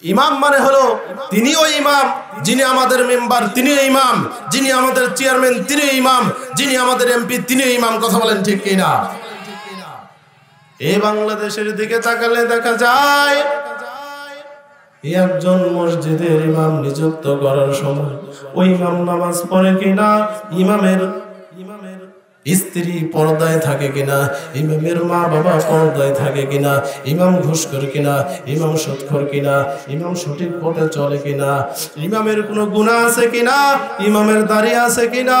ইমাম মানে হলো তিনিও ইমাম, যিনি আমাদের মেম্বার তিনি ইমাম, যিনি আমাদের চেয়ারম্যান তিনি ইমাম, যিনি আমাদের এমপি তিনি ইমাম। কথা বলেন ঠিক কিনা? এই বাংলাদেশের দিকে তাকালে দেখা যায় একজন মসজিদের ইমাম নিযুক্ত করার সময় ওই ইমাম নামাজ পড়ে কিনা, ইমামের স্ত্রী পর্দায় থাকে কিনা, ইমামের মা বাবা পর্দায় থাকে কিনা, ইমাম ঘুষখোর কিনা, ইমাম সুদখোর কিনা, ইমাম সঠিক পথে চলে কিনা, ইমামের কোনো গুনাহ আছে কিনা, ইমামের দাড়ি আছে কিনা,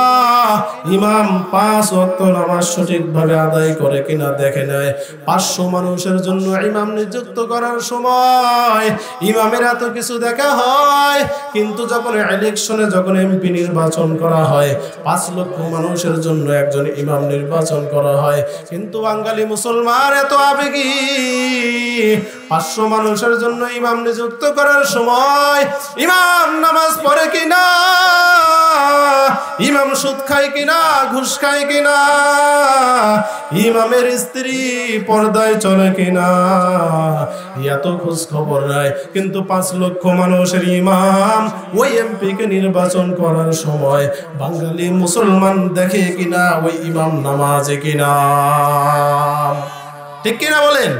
ইমাম 5 ওয়াক্ত নামাজ সঠিকভাবে আদায় করে কিনা দেখে নেয়। 500 মানুষের জন্য ইমাম নিযুক্ত করার সময় ইমামের এত কিছু দেখা হয়, কিন্তু যখন ইলেকশনে যখন এমপি নির্বাচন করা হয় 5 লক্ষ মানুষের জন্য একজন ইমাম নির্বাচন করা হয়, কিন্তু বাঙালি মুসলমান এত আবেগী 500 মানুষের জন্য ইমাম নিযুক্ত করার সময় ইমাম নামাজ পড়ে কিনা, ইমাম সুদ খায় কিনা, ঘুষ খায় কিনা, ইমামের স্ত্রী পর্দায় চলে কিনা, এত খোঁজ খবর নাই। কিন্তু 5 লক্ষ মানুষের ইমাম ওই এমপিকে নির্বাচন করার সময় বাঙালি মুসলমান দেখে কিনা ওই ইমাম নামাজে কিনা। ঠিক কিনা বলেন?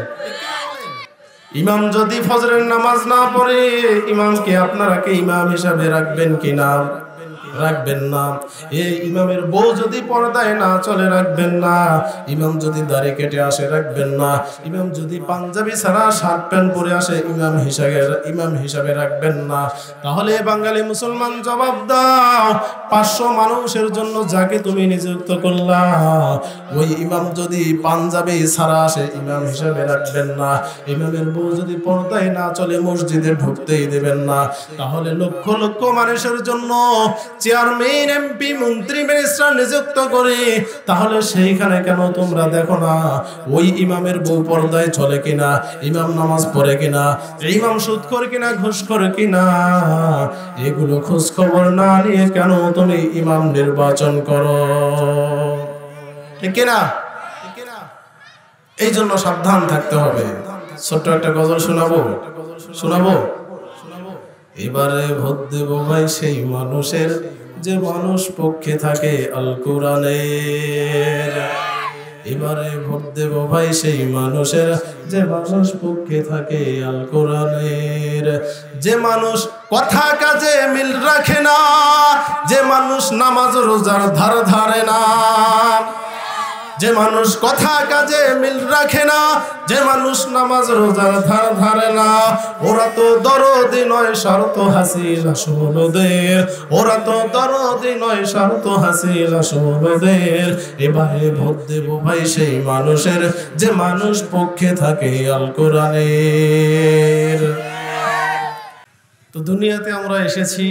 ইমাম যদি ফজরের নামাজ না পড়ে ইমামকে আপনারা কি ইমাম হিসাবে রাখবেন কিনা? রাখবেন না। এই ইমামের বউ যদি পর্দায় না চলে রাখবেন না। ইমাম যদি দাড়ি কেটে আসে রাখবেন না। ইমাম যদি পাঞ্জাবি ছাড়া শার্ট প্যান্ট পরে আসে ইমাম হিসাবে রাখবেন না। তাহলে বাঙালি মুসলমান জবাব দাও, 500 মানুষের জন্য যাকে তুমি নিযুক্ত করলা ওই ইমাম যদি পাঞ্জাবি ছাড়া আসে ইমাম হিসাবে রাখবেন না। ইমামের বউ যদি পর্দায় না চলে মসজিদে ঢুকতেই দেবেন না। তাহলে লক্ষ লক্ষ মানুষের জন্য চেয়ারম্যান এমপি মন্ত্রী মিনিস্টার নিযুক্ত করে, তাহলে সেইখানে কেন তোমরা দেখো না ওই ইমামের বউ পর্দায় চলে কিনা, ইমাম নামাজ পড়ে কিনা, ইমাম সুদখোর কিনা, ঘুষখোর কিনা? এগুলো খোঁজ খবর না নিয়ে কেন তুমি ইমাম নির্বাচন করো? ঠিক কিনা? এই জন্য সাবধান থাকতে হবে। ছোট্ট একটা গজল শোনাবো। এবারে ভোট দেব ভাই সেই মানুষের যে মানুষ পক্ষে থাকে আল কোরআনের। এবারে ভোট দেব ভাই সেই মানুষের যে মানুষ পক্ষে থাকে আল কোরআনের। যে মানুষ কথা কাজে মিল রাখে না, যে মানুষ নামাজ রোজার ধার ধারে না, যে মানুষ কথা কাজে মিল রাখে না, যে মানুষ নামাজ রোজার ধার ধারে না, ওরা তো দরদি নয় শর্ত হাসিল আসলদের, ওরা তো দরদি নয় শর্ত হাসিল আসলদের। এবারে ভোট দেব ভাই সেই মানুষের যে মানুষ পক্ষে থাকে আল কোরআনের। তো দুনিয়াতে আমরা এসেছি,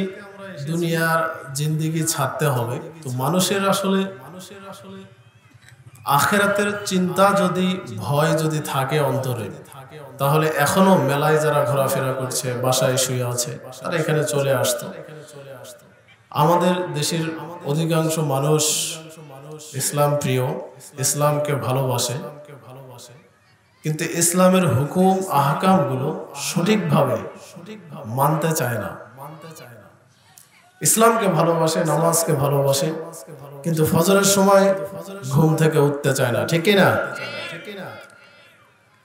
দুনিয়ার জিন্দেগি ছাড়তে হবে। তো মানুষের আসলে আখিরাতের চিন্তা যদি ভয় যদি থাকে অন্তরে, তাহলে এখনো মেলায় যারা ঘোরাফেরা করছে, বাসায় শুয়ে আছে, তারা এখানে চলে আসতো। আমাদের দেশের অধিকাংশ মানুষ ইসলাম প্রিয়, ইসলামকে ভালোবাসে, কিন্তু ইসলামের হুকুম আহকামগুলো সঠিকভাবে মানতে চায় না। ইসলামকে ভালোবাসে, নামাজকে ভালোবাসে, কিন্তু ফজরের সময় ঘুম থেকে উঠতে চায় না। ঠিক কিনা?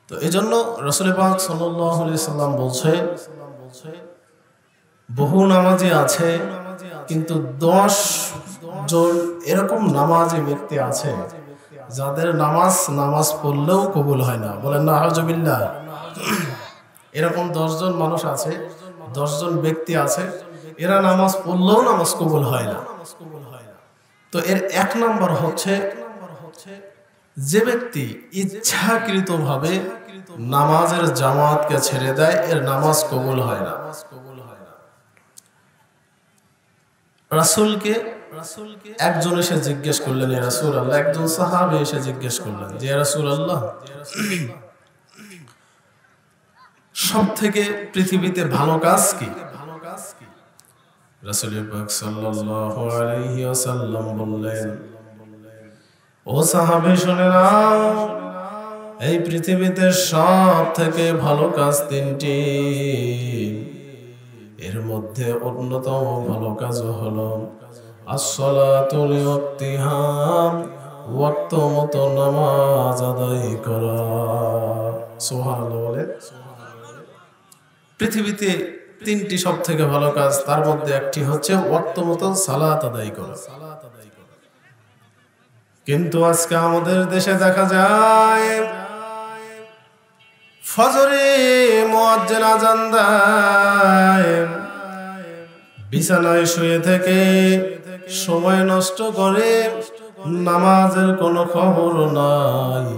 তো এই জন্য রাসূল পাক সাল্লাল্লাহু আলাইহি সাল্লাম বলছে, বহু নামাজি আছে কিন্তু 10 জন এরকম নামাজি ব্যক্তি আছে যাদের নামাজ পড়লেও কবুল হয় না। বলেন না আউযুবিল্লাহ। এরকম 10 জন মানুষ আছে, 10 জন ব্যক্তি আছে, এরা নামাজ পড়লেও নামাজ কবুল হয় না। তো এর 1 নম্বর হচ্ছে যে ব্যক্তি ইচ্ছাকৃতভাবে নামাজের জামাতকে ছেড়ে দেয়, এর নামাজ কবুল হয় না। রাসূলকে একজন এসে জিজ্ঞেস করলেন, ইয়া রাসূলুল্লাহ, একজন সাহাবী এসে জিজ্ঞেস করলেন যে ইয়া রাসূলুল্লাহ, সবথেকে পৃথিবীতে ভালো কাজ কি? রাসূল পাক সাল্লাল্লাহু আলাইহি ওয়াসাল্লাম বললেন, ও সাহাবী শুনে নাও, এই পৃথিবীতে সবথেকে ভালো কাজ 3টি। এর মধ্যে অন্যতম ভালো কাজ হলো আসসালাতু লিওয়াক্তিহা, ওয়াক্ত মতো নামাজ আদায় করা। সুবহানাল্লাহ বলে। পৃথিবীতে 3টি সব থেকে ভালো কাজ, তার মধ্যে একটি হচ্ছে ওয়াক্ত মতো সালাত আদায় করা। কিন্তু আজকে আমাদের দেশে দেখা যায় ফজরে মুয়াজ্জিন আযান দেয়, বিছানায় শুয়ে থেকে সময় নষ্ট করে, নামাজের কোনো খবর নাই।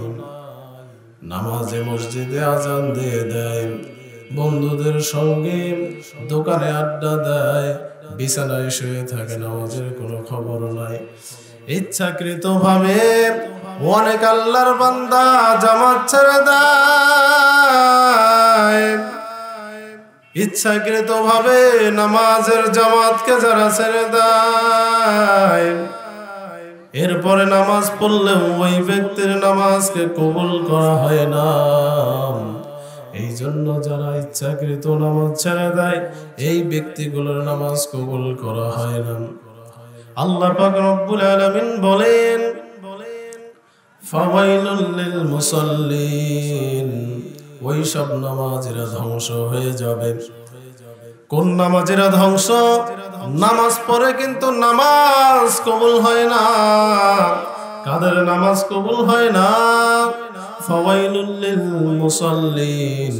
নামাজে মসজিদে আযান দিয়ে দেয়, বন্ধুদের সঙ্গে দোকানে আড্ডা দেয়, বিছানায় শুয়ে থাকে, নামাজের কোনো খবর নাই। ইচ্ছাকৃতভাবে অনেক আল্লাহর বান্দা জামাত ছেড়ে দেয়, ইচ্ছাকৃতভাবে নামাজের জামাতকে যারা ছেড়ে দেয়, এরপরে নামাজ পড়লেও ওই ব্যক্তির নামাজকে কবুল করা হয় না। এই জন্য যারা ইচ্ছাকৃত নামাজ ছেড়ে দেয়, এই ব্যক্তিগুলোর নামাজ কবুল করা হয় না। আল্লাহ পাক রব্বুল আলামিন বলেন, ফাওয়াইলুল লিল মুসাল্লিন, ওই সব নামাজীরা ধ্বংস হয়ে যাবে। কোন নামাজীরা ধ্বংস? নামাজ পড়ে কিন্তু নামাজ কবুল হয় না। কাদের নামাজ কবুল হয় না? ফাওয়াইলুল লিল মুসাল্লিন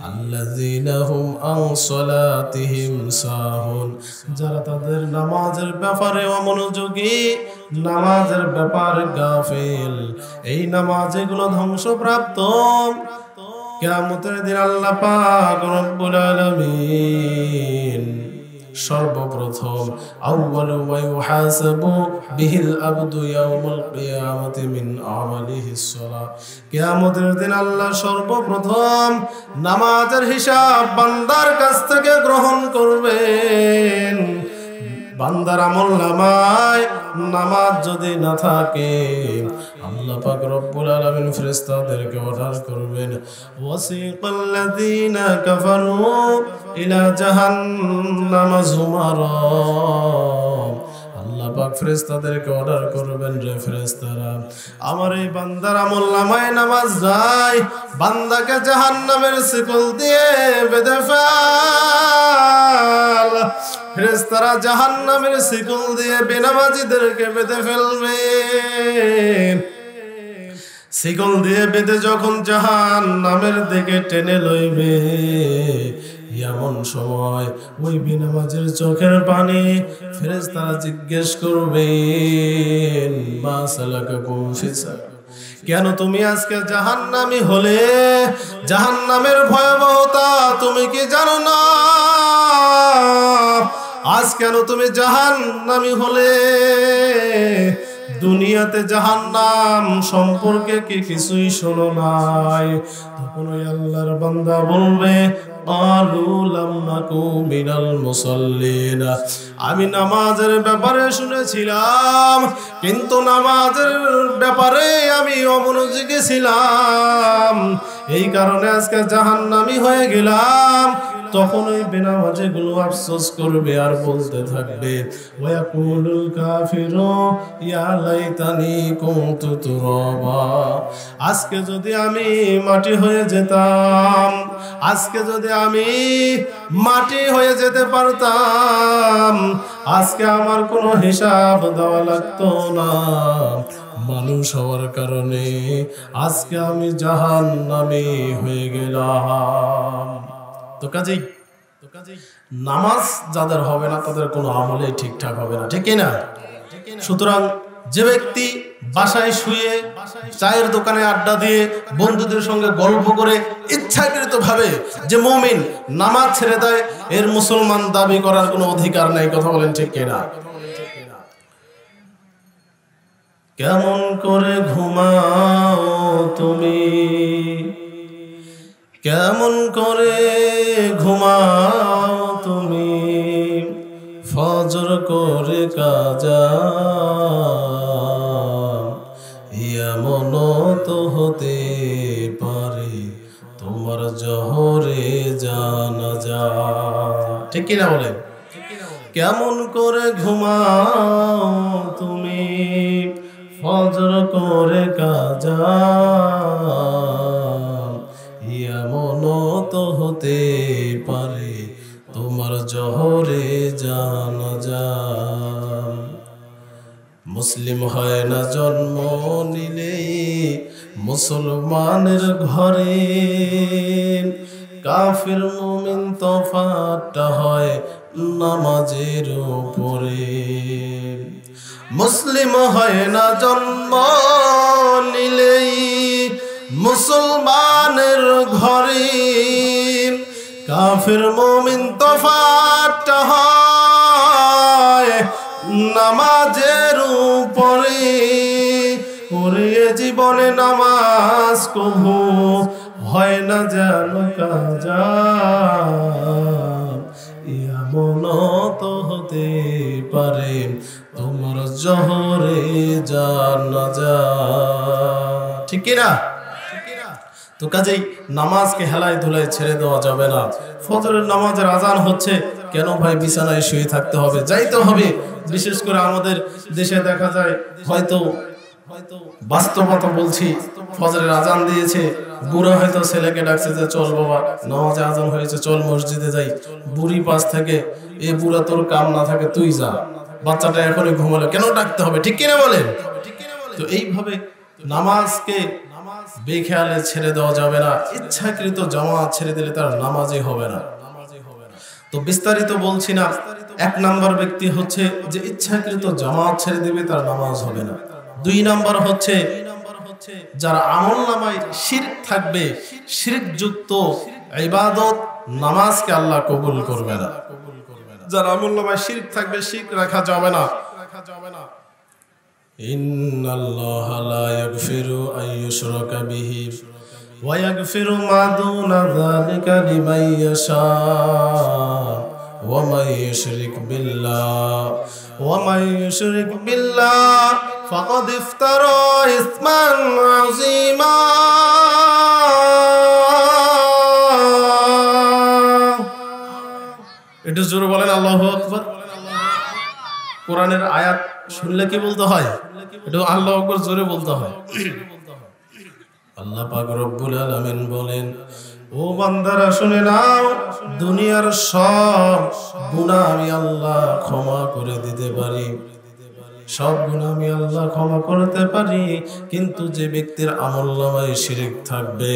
আল্লাযীনা হুম আন সালাতিহিম সাহুন, যারা তাদের নামাজের ব্যাপারে অমনোযোগী, নামাজের ব্যাপারে গাফিল, এই নামাজ এগুলো ধ্বংসপ্রাপ্ত। কিয়ামতের দিন আল্লাহ পাক রব্বুল আলামিন সর্বপ্রথম আউয়ালু মা ইউহাসাবু বিহিল আবদু ইয়াউমুল কিয়ামাতি মিন আমালিহিস সালাহ, কিয়ামতের দিন আল্লাহ সর্বপ্রথম নামাজের হিসাব বান্দার কাছ থেকে গ্রহণ করবেন। বান্দার আমলনামায় নামাজ যদি না থাকে, আল্লাহ পাক রব্বুল আলামিন ফেরেশতাদেরকে অর্ডার করবেন, ওয়াসিকাল্লাযীনা কাফারু ইলা জাহান্নাম যুমারা, আল্লাহ পাক ফেরেশতাদেরকে অর্ডার করবেন, রে ফেরেশতারা, আমার এই বান্দার আমলনামায় নামাজ নাই, বান্দাকে জাহান্নামের শিকল দিয়ে বেঁধে ফেল। ফেরেশতারা জাহান্নামের শিকল দিয়ে বেনামাজীদেরকে বেঁধে ফেলবে। শিকল দিয়ে বেঁধে যখন জাহান্নামের দিকে টেনে লইবে, এমন সময় ওই বেনামাজের চোখের পানি ফেরেশতারা জিজ্ঞেস করবেন, মা সালাকাকুম ফি সাকার, কেন তুমি আজকে জাহান্নামী হলে? জাহান্নামের ভয়াবহতা তুমি কি জানো না? আজ কেন তুমি জাহান্নামী হলে? দুনিয়াতে জাহান্নাম সম্পর্কে কি কিছুই শোনো নাই? তখন ওই আল্লাহর বান্দা বলবে, ক্বালু লাম নাকু মিনাল মুসাল্লিন, আমি নামাজের ব্যাপারে শুনেছিলাম, কিন্তু নামাজের ব্যাপারে আমি অমনোযোগী ছিলাম, এই কারণে আজকে জাহান্নামী হয়ে গেলাম। তখন ওই বেনামাজীগুলো আফসোস করবে আর বলতে থাকবে, ওয়াকুলুল কাফিরু ইয়া লাইতানি কুনতু তুরাবা, আজকে যদি আমি মাটি হয়ে যেতাম, আজকে যদি আমি মাটি হয়ে যেতে পারতাম, আজকে আমার কোনো হিসাব দেওয়া লাগতো না। মানুষ হওয়ার কারণে আজকে আমি জাহান্নামী হয়ে গেলাম। তো কাজেই নামাজ যাদের হবে না, তাদের কোনো আমলে ঠিকঠাক হবে না, ঠিক না? সুতরাং যে ব্যক্তি বাসায় শুয়ে চায়ের দোকানে আড্ডা দিয়ে বন্ধুদের সঙ্গে গল্প করে ইচ্ছাকৃত ভাবে যে মুমিন নামাজ ছেড়ে দেয়, এর মুসলমান দাবি করার কোনো অধিকার নাই। কথা বলেন ঠিক কিনা? কেমন করে ঘুমাও তুমি, কেমন করে ঘুমাও তুমি, ফজর করে কাজা, এমন তো হতে পারে তোমার জোহরে জানাজা। ঠিক কিনা বলেন? কেমন করে ঘুমাও তুমি ফজর করে কাজা, এমন তো হতে পারে তোমার জহরে জানাজা। মুসলিম হয় না জন্ম নিলেই মুসলমানের ঘরে, কাফির মুমিন তফাৎটা হয় নামাজের উপরে। মুসলিম হয় না জন্ম নিলেই মুসলমানের ঘরে, কাফির মুমিন তফাৎটা হয় নামাজের উপরে। ওরে জীবনে নামাজ কবু হয় না যেন কাজা, এমন তো হতে পারে তোমার জহরে জানাজা। ঠিক কিনা? তো কাজেই নামাজকে হেলায় ধুলায় ছেড়ে দেওয়া যাবে না। ফজরের নামাজের আজান হচ্ছে, কেন ভাই বিছানায় শুয়ে থাকতে হবে? যাইতে হবে। বিশেষ করে আমাদের দেশে দেখা যায়, হয়তো বাস্তবতা বলছি, ফজরের আজান দিয়েছে, বুড়া হয়তো ছেলেকে ডাকছে যে চল বাবা নামাজে আজান হয়েছে, চল মসজিদে যাই। বুড়ি পাশ থেকে, এ বুড়া তোর কাম না থাকে তুই যা, বাচ্চাটা এখনই ঘুমালো, কেন ডাকতে হবে? ঠিক কিনা বলেন? তো এইভাবে নামাজকে বেখেয়ালে ছেড়ে দেওয়া যাবে না। ইচ্ছাকৃত জামাত ছেড়ে দিলে তার নামাজই হবে না। তো বিস্তারিত বলছি না। এক নাম্বার ব্যক্তি হচ্ছে যে ইচ্ছাকৃত জামাত ছেড়ে দিবে, তার নামাজ হবে না। দুই নাম্বার হচ্ছে যারা আমলনামায় শিরক থাকবে, শিরক যুক্ত ইবাদত, নামাজকে আল্লাহ কবুল করবে না। যারা আমলনামায় শিরক থাকবে, শিরক রাখা যাবে না। ইন্নাল্লাহা লা ইয়াগফিরু আন ইউশরাকা বিহি ওয়া ইয়াগফিরু মা দুনা যালিকা লিমান ইয়াশা ওয়া মান ইউশরিক বিল্লাহ ফাকাদ ইফতারা ইসমান আযীমা। একটু জোরে বলেন আল্লাহু আকবার। কোরআনের আয়াত শুনলে কি বলতে হয়? একটু আল্লাহু আকবার জোরে বলতে হয়। আল্লাহ পাক রব্বুল আলামিন বলেন, ও বান্দারা শুনে নাও, দুনিয়ার সব গুনাহ আমি আল্লাহ ক্ষমা করে দিতে পারি, সব গুনাহ আমি আল্লাহ ক্ষমা করতে পারি, কিন্তু যে ব্যক্তির আমলনামায় শিরক থাকবে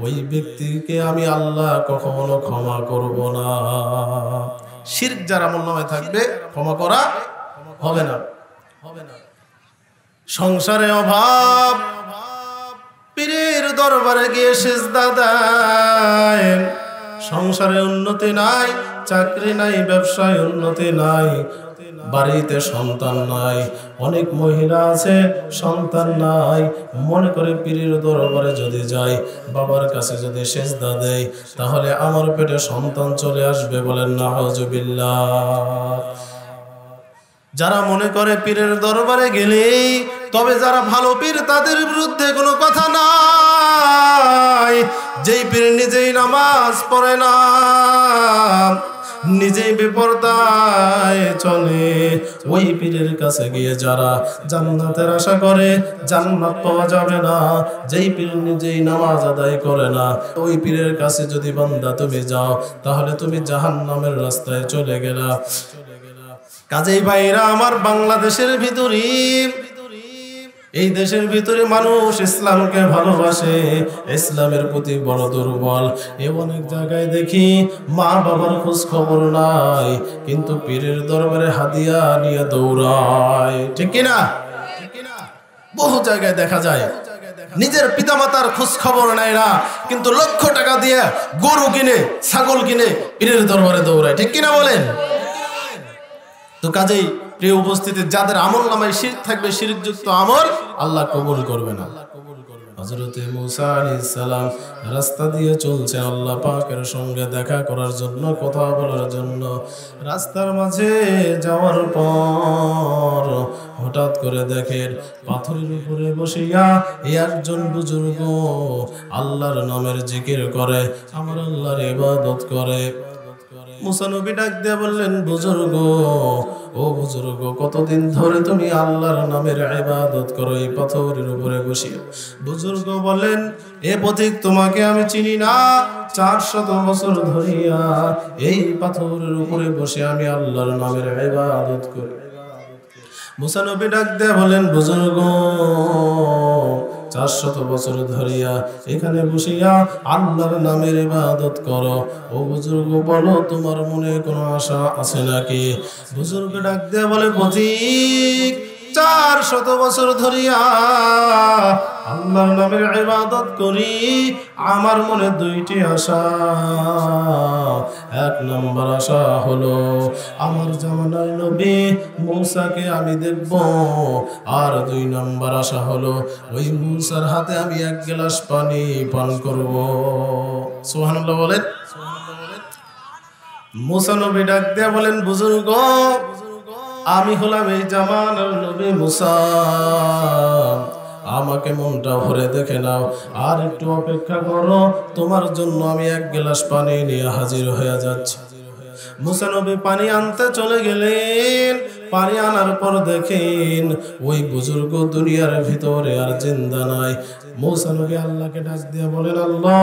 ওই ব্যক্তিকে আমি আল্লাহ কখনো ক্ষমা করব না। শিরক যার আমলনামায় থাকবে ক্ষমা করা হবে না। সংসারে অভাব, পীরের দরবারে গিয়ে সিজদা দেয়, সংসারে উন্নতি নাই, চাকরি নাই, ব্যবসায় উন্নতি নাই, বাড়িতে সন্তান নাই, অনেক মহিলা আছে সন্তান নাই, মনে করে পীরের দরবারে যদি যায়, বাবার কাছে যদি সিজদা দেয়, তাহলে আমার পেটে সন্তান চলে আসবে। বলেন নাউজুবিল্লাহ। যারা মনে করে পীরের দরবারে গেলেই তবে যারা ভালো পীর, তাদের বিরুদ্ধে কোনো কথা নাই। যেই পীর নিজেই নামাজ পড়ে না, নিজেই বেপরদায় চলে, ওই পীরের কাছে গিয়ে যারা জান্নাতের আশা করে, জান্নাত পাওয়া যাবে না। যেই পীর নিজেই নামাজ আদায় করে না, ওই পীরের কাছে যদি বান্দা তুমি যাও, তাহলে তুমি জাহান্নামের রাস্তায় চলে গেলা। কাজেই ভাইরা আমার, বাংলাদেশের ভিতরে, এই দেশের ভিতরে মানুষ ইসলামকে ভালোবাসে, ইসলামের প্রতি বড় দুর্বল। অনেক জায়গায় দেখি মা বাবার খোঁজ খবর নাই, কিন্তু পীরের দরবারে হাদিয়া নিয়ে দৌড়ায়। ঠিক কিনা? বহু জায়গায় দেখা যায় নিজের পিতামাতার খোঁজ খবর নেয় না, কিন্তু লক্ষ টাকা দিয়ে গরু কিনে, ছাগল কিনে পীরের দরবারে দৌড়ায়। ঠিক কিনা বলেন? তো কাজেই প্রিয় উপস্থিতি, যাদের আমলনামায় শিরক থাকবে, শিরকযুক্ত আমল আল্লাহ কবুল করবে না। হযরত মুসা আলাইহিস সালাম রাস্তা দিয়ে চলছেন আল্লাহ পাকের সঙ্গে দেখা করার জন্য, কথা বলার জন্য। রাস্তার মাঝে যাওয়ার পর হঠাৎ করে দেখেন পাথরের উপরে বসিয়া একজন বুজুর্গ আল্লাহর নামের জিকির করে, আমার আল্লাহর ইবাদত করে। মুসা নবী ডাক দিয়ে বললেন, বুজুর্গ, ও বুজুর্গ, কতদিন ধরে তুমি আল্লাহর নামের ইবাদত করো এই পাথরের উপরে বসিয়ে? বুজুর্গ বলেন, এ পথিক, তোমাকে আমি চিনি না। 400 বছর ধরিয়া এই পাথরের উপরে বসে আমি আল্লাহর নামের ইবাদত করি। মুসা নবী ডাক দিয়ে বলেন, বুজুর্গ, 400 বছর ধরিয়া এখানে বসিয়া আল্লাহর নামের ইবাদত করো। ও বুজুর্গ, বলো তোমার মনে কোনো আশা আছে নাকি? বুজুর্গ ডাক দিয়ে বলে, পথিক, 400 বছর ধরিয়া আল্লাহর নামের ইবাদত করি, আমার মনে 2টি আশা। 1 নম্বর আশা হলো আমার জামানার নবী মূসাকে আমি দেখব, আর 2 নম্বর আশা হলো ওই মূসার হাতে আমি 1 গ্লাস পানি পান করব। সুবহানাল্লাহ বলেন। মূসা নবী ডাক দিয়ে বলেন, বুজুর্গ, আমি হলাম এই জামানার নবী মূসা, আমাকে মনটা ভরে দেখে নাও, আর একটু অপেক্ষা করো, তোমার জন্য আমি 1 গ্লাস পানি নিয়ে হাজির হয়ে যাচ্ছি। মূসা নবী পানি আনতে চলে গেলেন। পানি আনার পর দেখেন ওই বুজুর্গ দুনিয়ার ভিতরে আর জিন্দা নাই। মূসা নবী আল্লাহকে ডাক দিয়ে বলেন, আল্লাহ,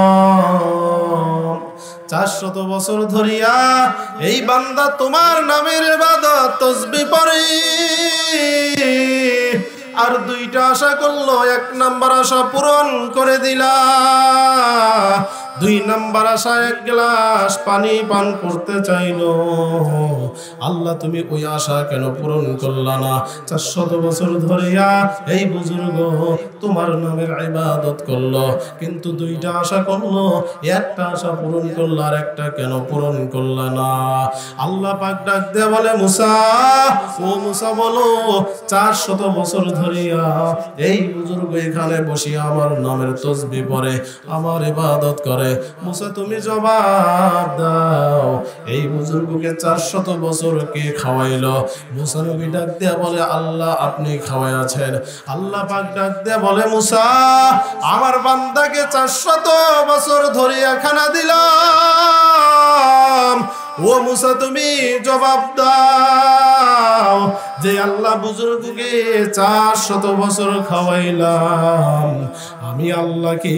400 বছর ধরিয়া এই বান্দা তোমার নামের ইবাদত তাসবিহ পড়ে, আর 2টা আশা করলো, 1 নম্বর আশা পূরণ করে দিলা, 2 নম্বর আশা 1 গ্লাস পানি পান করতে চাইলো। আল্লাহ, তুমি ওই আশা কেন পূরণ করলা না? 400 বছর ধরিয়া এই বুজুর্গ তোমার নামের ইবাদত করলো, কিন্তু 2টা আশা করলো, 1টা আশা পূরণ করলো, আর 1টা কেন পূরণ করলা না? আল্লাহ পাক ডাক দিয়ে বলে, মূসা, ও মূসা, বলো, 400 বছর ধরিয়া এই বুজুর্গ এখানে বসিয়া আমার নামের তাসবিহ পড়ে, আমার ইবাদত করে। মূসা, তুমি জবাব দাও, এই বুজুর্গকে 400 বছর কে খাওয়াইলো? মূসা নবী ডাক দিয়া বলে, আল্লাহ, আপনি খাওয়াইয়াছেন। আল্লাহ পাক ডাক দিয়া বলে, মূসা, আমার বান্দাকে 400 বছর ধরিয়া খানা দিলাম। ও মূসা, তুমি জবাব দাও, যে আল্লাহ বুজুর্গকে 400 বছর খাওয়াইলাম, আমি আল্লাহকে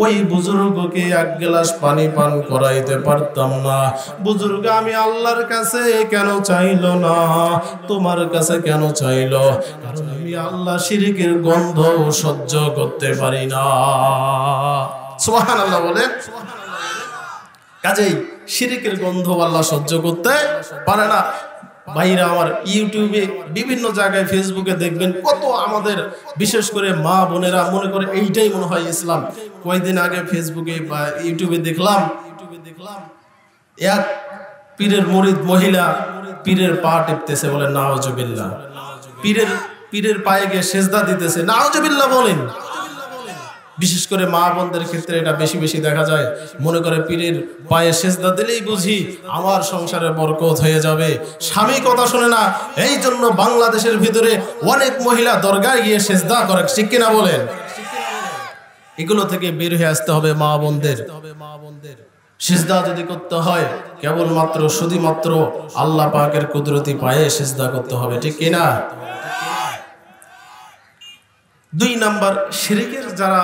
ওই বুজুর্গকে 1 গ্লাস পানি পান করাইতে পারতাম না? বুজুর্গ আমি আল্লাহর কাছে কেন চাইলো না, তোমার কাছে কেন চাইলো? কারণ আমি আল্লাহ শিরকের গন্ধ সহ্য করতে পারি না। সুবহানাল্লাহ বলেন। কাজেই শিরকের গন্ধ আল্লাহ সহ্য করতে পারে না। ভাইরা আমার, ইউটিউবে বিভিন্ন জায়গায়, ফেসবুকে দেখবেন কত আমাদের বিশেষ করে মা বোনেরা মনে করে এইটাই মনে হয় ইসলাম। কয়েকদিন আগে ফেসবুকে বা ইউটিউবে দেখলাম এক পীরের মুরিদ মহিলা পীরের পা টিপতেছে, বলে নাউজুবিল্লাহ। পীরের পায়ে গিয়ে সেজদা দিতেছে, নাউজুবিল্লাহ বলেন। বিশেষ করে মা বোনদের ক্ষেত্রে এটা বেশি বেশি দেখা যায়। মনে করে পীরের পায়ে সেজদা দিলেই বুঝি আমার সংসারে বরকত হয়ে যাবে। স্বামী কথা শুনে না, এই জন্য বাংলাদেশের ভিতরে অনেক মহিলা দরগায় গিয়ে সেজদা করে, ঠিক কিনা বলেন? এগুলো থেকে বের হয়ে আসতে হবে মা বোনদের। সিজদা যদি করতে হয় কেবলমাত্র শুধুমাত্র আল্লাহ পাকের কুদরতি পায়ে সিজদা করতে হবে, ঠিক কিনা? 2 নাম্বার, শিরকের যারা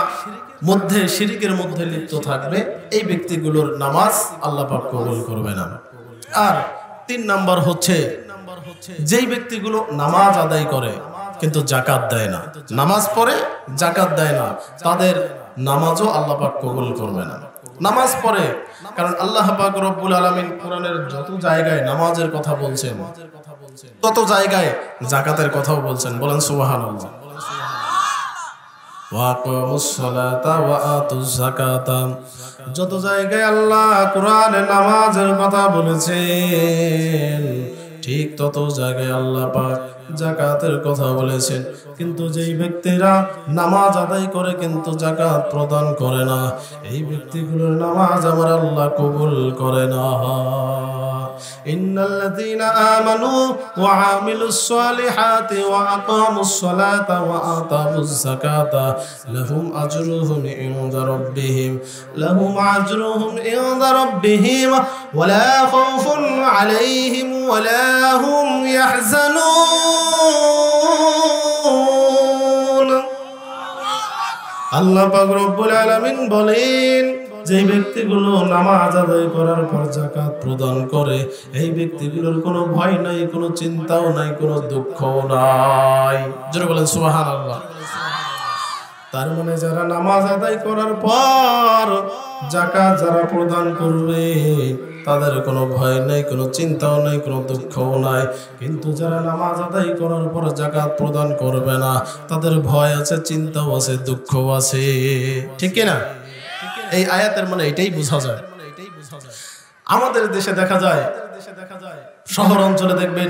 শিরকের মধ্যে লিপ্ত থাকবে এই ব্যক্তিগুলোর নামাজ আল্লাহ পাক কবুল করবে না। আর 3 নাম্বার হচ্ছে যেই ব্যক্তিগুলো নামাজ আদায় করে কিন্তু যাকাত দেয় না, নামাজ পড়ে যাকাত দেয় না, তাদের নামাজও আল্লাহ পাক কবুল করবে না। নামাজ পড়ে, কারণ আল্লাহ পাক রব্বুল আলামিন কোরআনের যত জায়গায় নামাজের কথা বলছেন তত জায়গায় যাকাতের কথাও বলছেন। বলেন সুবহানাল্লাহ। যত জায়গায় আল্লাহ কোরআনে নামাজের কথা বলেছেন ঠিক তত জায়গায় আল্লাহ পাক যাকাতের কথা বলেছেন। কিন্তু যেই ব্যক্তিরা নামাজ আদায় করে কিন্তু যাকাত প্রদান করে না, এই ব্যক্তিগুলোর নামাজ আমার আল্লাহ কবুল করে না। ইন্নাল্লাযীনা আমানু ওয়া আমিলুস সালিহাতি ওয়া আকামুস সালাতা ওয়া আতাউজ যাকাতা লাহুম আজরুহুম ইনদা রাব্বিহিম ওয়া লা খাউফুন আলাইহিম ওয়া লা হুম ইয়াহজানুন। আল্লাহ পাক রব্বুল আলামিন বলেন, যে ব্যক্তিগুলো নামাজ আদায় করার পর যাকাত প্রদান করে, এই ব্যক্তিগুলোর কোনো ভয় নাই, কোনো চিন্তাও নাই, কোনো দুঃখও নাই। জোরে বলেন সুবহানাল্লাহ। তার মানে যারা নামাজ আদায় করার পর যাকাত যারা প্রদান করবে তাদের কোনো ভয় নাই, কোনো চিন্তাও নাই, কোনো দুঃখও নাই। কিন্তু যারা নামাজ আদায় করার পর যাকাত প্রদান করবে না, তাদের ভয় আছে, চিন্তাও আছে, দুঃখও আছে। ঠিক কি না? এই আয়াতের মানে এটাই বোঝা যায়। আমাদের দেশে দেখা যায়, শহর অঞ্চলে দেখবেন,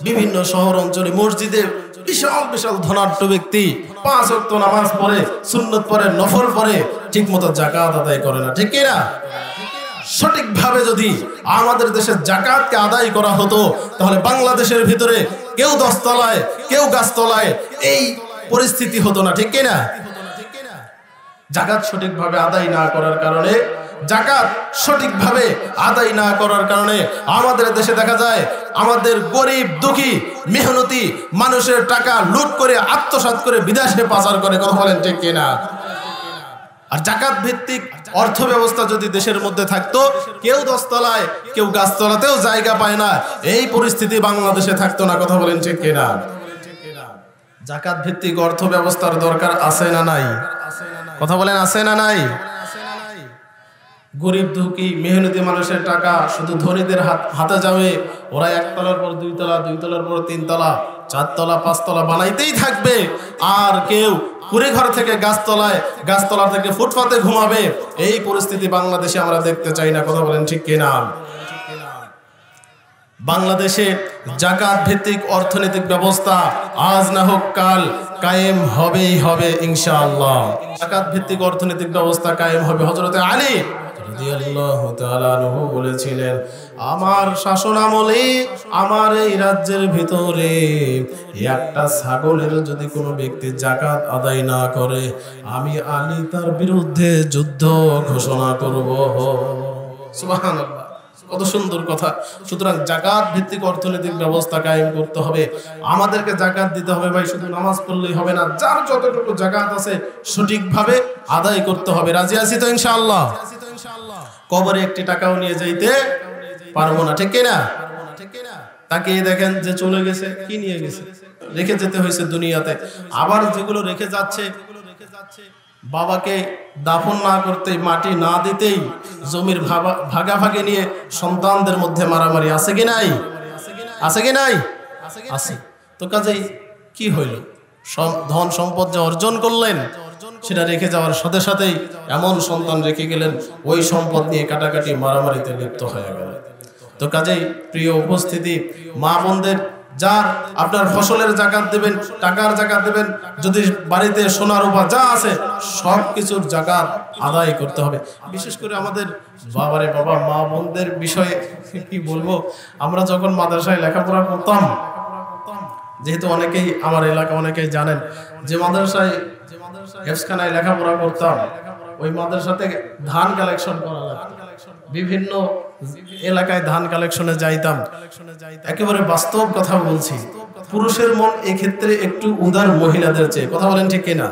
বিভিন্ন শহর অঞ্চলে মসজিদে বিশাল বিশাল ধনাঢ্য ব্যক্তি 5 ওয়াক্ত নামাজ পড়ে, সুন্নত পড়ে, নফল পড়ে, ঠিক মতো যাকাত আদায় করে না। ঠিক কি না? সঠিকভাবে যদি আমাদের দেশে যাকাতকে আদায় করা হতো, তাহলে বাংলাদেশের ভিতরে কেউ 10 তলায়, কেউ গাছতলায়, এই পরিস্থিতি হতো না। ঠিক কি না? যাকাত সঠিকভাবে আদায় না করার কারণে, যাকাত সঠিকভাবে আদায় না করার কারণে আমাদের দেশে দেখা যায় আমাদের গরিব দুঃখী মেহনতি মানুষের টাকা লুট করে আত্মসাৎ করে বিদেশে পাচার করে। কথা বলেন ঠিক কিনা? আর যাকাত ভিত্তিক অর্থ ব্যবস্থা যদি দেশের মধ্যে থাকতো, কেউ 10 তলায়, কেউ গাছতলাতেও জায়গা পায় না, এই পরিস্থিতি বাংলাদেশে থাকতো না। কথা বলেন ঠিক কিনা? যাকাত ভিত্তিক অর্থ ব্যবস্থার দরকার আছে না নাই? কথা বলেন আছে না নাই? গরিব দুঃখী মেহনতি মানুষের টাকা শুধু ধনীদের হাতে যাবে, ওরা 1 তলার পর 2 তলা, 2 তলার পর 3 তলা, 4 তলা, 5 তলা বানাইতেই থাকবে। আর কেউ কুড়ে ঘর থেকে গাছতলায়, গাছতলা থেকে ফুটপাতে ঘুমাবে। এই পরিস্থিতি বাংলাদেশে আমরা দেখতে চাই না। কথা বলেন ঠিক কিনা? বাংলাদেশে যাকাত ভিত্তিক অর্থনৈতিক ব্যবস্থা আজ না হোক কাল কায়েম হবেই হবে ইনশাআল্লাহ। যাকাত ভিত্তিক অর্থনৈতিক ব্যবস্থা কায়েম হবে। হযরত আলী রাদিয়াল্লাহু তাআলা আনহু বলেছিলেন, আমার শাসন আমলে আমার এই রাজ্যের ভিতরে একটা ছাগলের যদি কোনো ব্যক্তি যাকাত আদায় না করে, আমি আলী তার বিরুদ্ধে যুদ্ধ ঘোষণা করব। সুবহানাল্লাহ, কত সুন্দর কথা। সুতরাং যাকাত ভিত্তিক অর্থনৈতিক ব্যবস্থা কায়েম করতে হবে। আমাদেরকে যাকাত দিতে হবে ভাই, শুধু নামাজ পড়লেই হবে না। যার যতটুকু যাকাত আছে সঠিকভাবে আদায় করতে হবে। রাজি আছি তো ইনশাআল্লাহ? কবরে একটি টাকাও নিয়ে যাইতে পারবো না। ঠিক কিনা? তাকে দেখেন যে চলে গেছে, কি নিয়ে গেছে? রেখে যেতে হয়েছে দুনিয়াতে। আবার যেগুলো রেখে যাচ্ছে, বাবাকে দাফন না করতেই, মাটি না দিতেই জমির ভাগাভাগি নিয়ে সন্তানদের মধ্যে মারামারি আছে কি নাই? আছে কি নাই? আছে। তো কাজেই কি হইল? ধন সম্পদ যে অর্জন করলেন, সেটা রেখে যাওয়ার সাথে সাথেই এমন সন্তান রেখে গেলেন, ওই সম্পদ নিয়ে কাটাকাটি মারামারিতে লিপ্ত হয়ে গেল। তো কাজেই প্রিয় উপস্থিতি, মা বোনদের, যার আপনার ফসলের যাকাত দেবেন, টাকার যাকাত দেবেন, যদি বাড়িতে সোনা রূপা যা আছে সব কিছুর যাকাত আদায় করতে হবে। বিশেষ করে আমাদের বাবা মা বোনদের বিষয়ে কি বলবো, আমরা যখন মাদ্রাসায় লেখাপড়া করতাম, যেহেতু অনেকেই আমার এলাকা অনেকেই জানেন যে মাদ্রাসায় হেফজখানায় লেখাপড়া করতাম, ওই মাদ্রাসা থেকে ধান কালেকশন করা লাগতো। বিভিন্ন এলাকায় ধান কালেকশনে যাইতাম। একেবারে বাস্তব কথা বলছি, পুরুষের মন এক্ষেত্রে একটু উদার মহিলাদের চেয়ে। কথা বলেন ঠিক কিনা?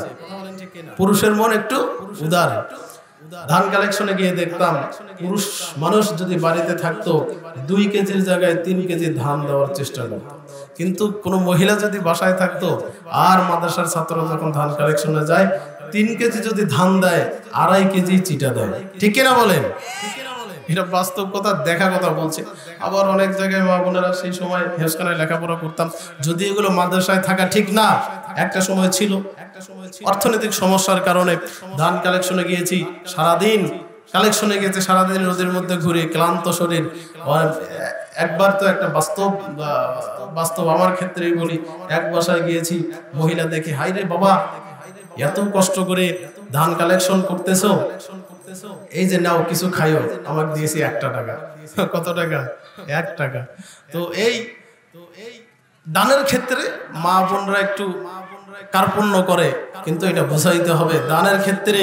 পুরুষের মন একটু উদার। ধান কালেকশনে গিয়ে দেখতাম, পুরুষ মানুষ যদি বাড়িতে থাকতো 2 কেজির জায়গায় 3 কেজি ধান দেওয়ার চেষ্টা করত। কিন্তু কোনো মহিলা যদি বাসায় থাকতো আর মাদ্রাসার ছাত্ররা যখন ধান কালেকশনে যায়, 3 কেজি যদি ধান দেয়, 2.5 কেজি চিটা দেয়। ঠিক কিনা বলেন? এটা বাস্তব কথা, দেখা কথা বলছে। আবার অনেক জায়গায় মা বোনেরা সেই সময় হেফজখানায় লেখাপড়া করতাম, যদি এগুলো মাদ্রাসায় থাকা ঠিক না, একটা সময় ছিল অর্থনৈতিক সমস্যার কারণে ধান কালেকশনে গিয়েছি, সারাদিন কালেকশনে গিয়েছে, সারাদিন রোদের মধ্যে ঘুরে ক্লান্ত শরীর। একবার তো একটা বাস্তব আমার ক্ষেত্রেই বলি, এক বাসায় গিয়েছি, মহিলা দেখে, হাই রে বাবা, এত কষ্ট করে ধান কালেকশন করতেছো, এই যে নাও কিছু খাইও, আমাকে দিয়েছি 1 টাকা। কত টাকা? 1 টাকা। তো এই দানের ক্ষেত্রে মা বোনরা একটু কার্পণ্য করে, কিন্তু এটা বোঝাইতে হবে দানের ক্ষেত্রে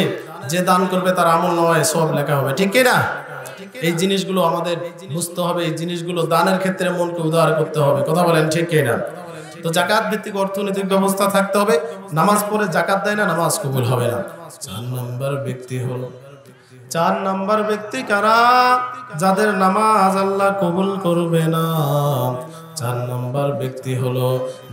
যে দান করবে তার আমলনামায় সওয়াব লেখা হবে, ঠিক কি না? এই জিনিসগুলো আমাদের বুঝতে হবে, এই জিনিসগুলো দানের ক্ষেত্রে মনকে উদার করতে হবে, কথা বলেন ঠিক কি না? তো যাকাত ভিত্তিক অর্থনৈতিক ব্যবস্থা থাকতে হবে। নামাজ পড়ে যাকাত দেয় না, নামাজ কবুল হবে না। 4 নম্বর ব্যক্তি হলো, 4 নম্বর ব্যক্তি কারা? যাদের নামাজ আল্লাহ কবুল করবে না। 4 নম্বর ব্যক্তি হলো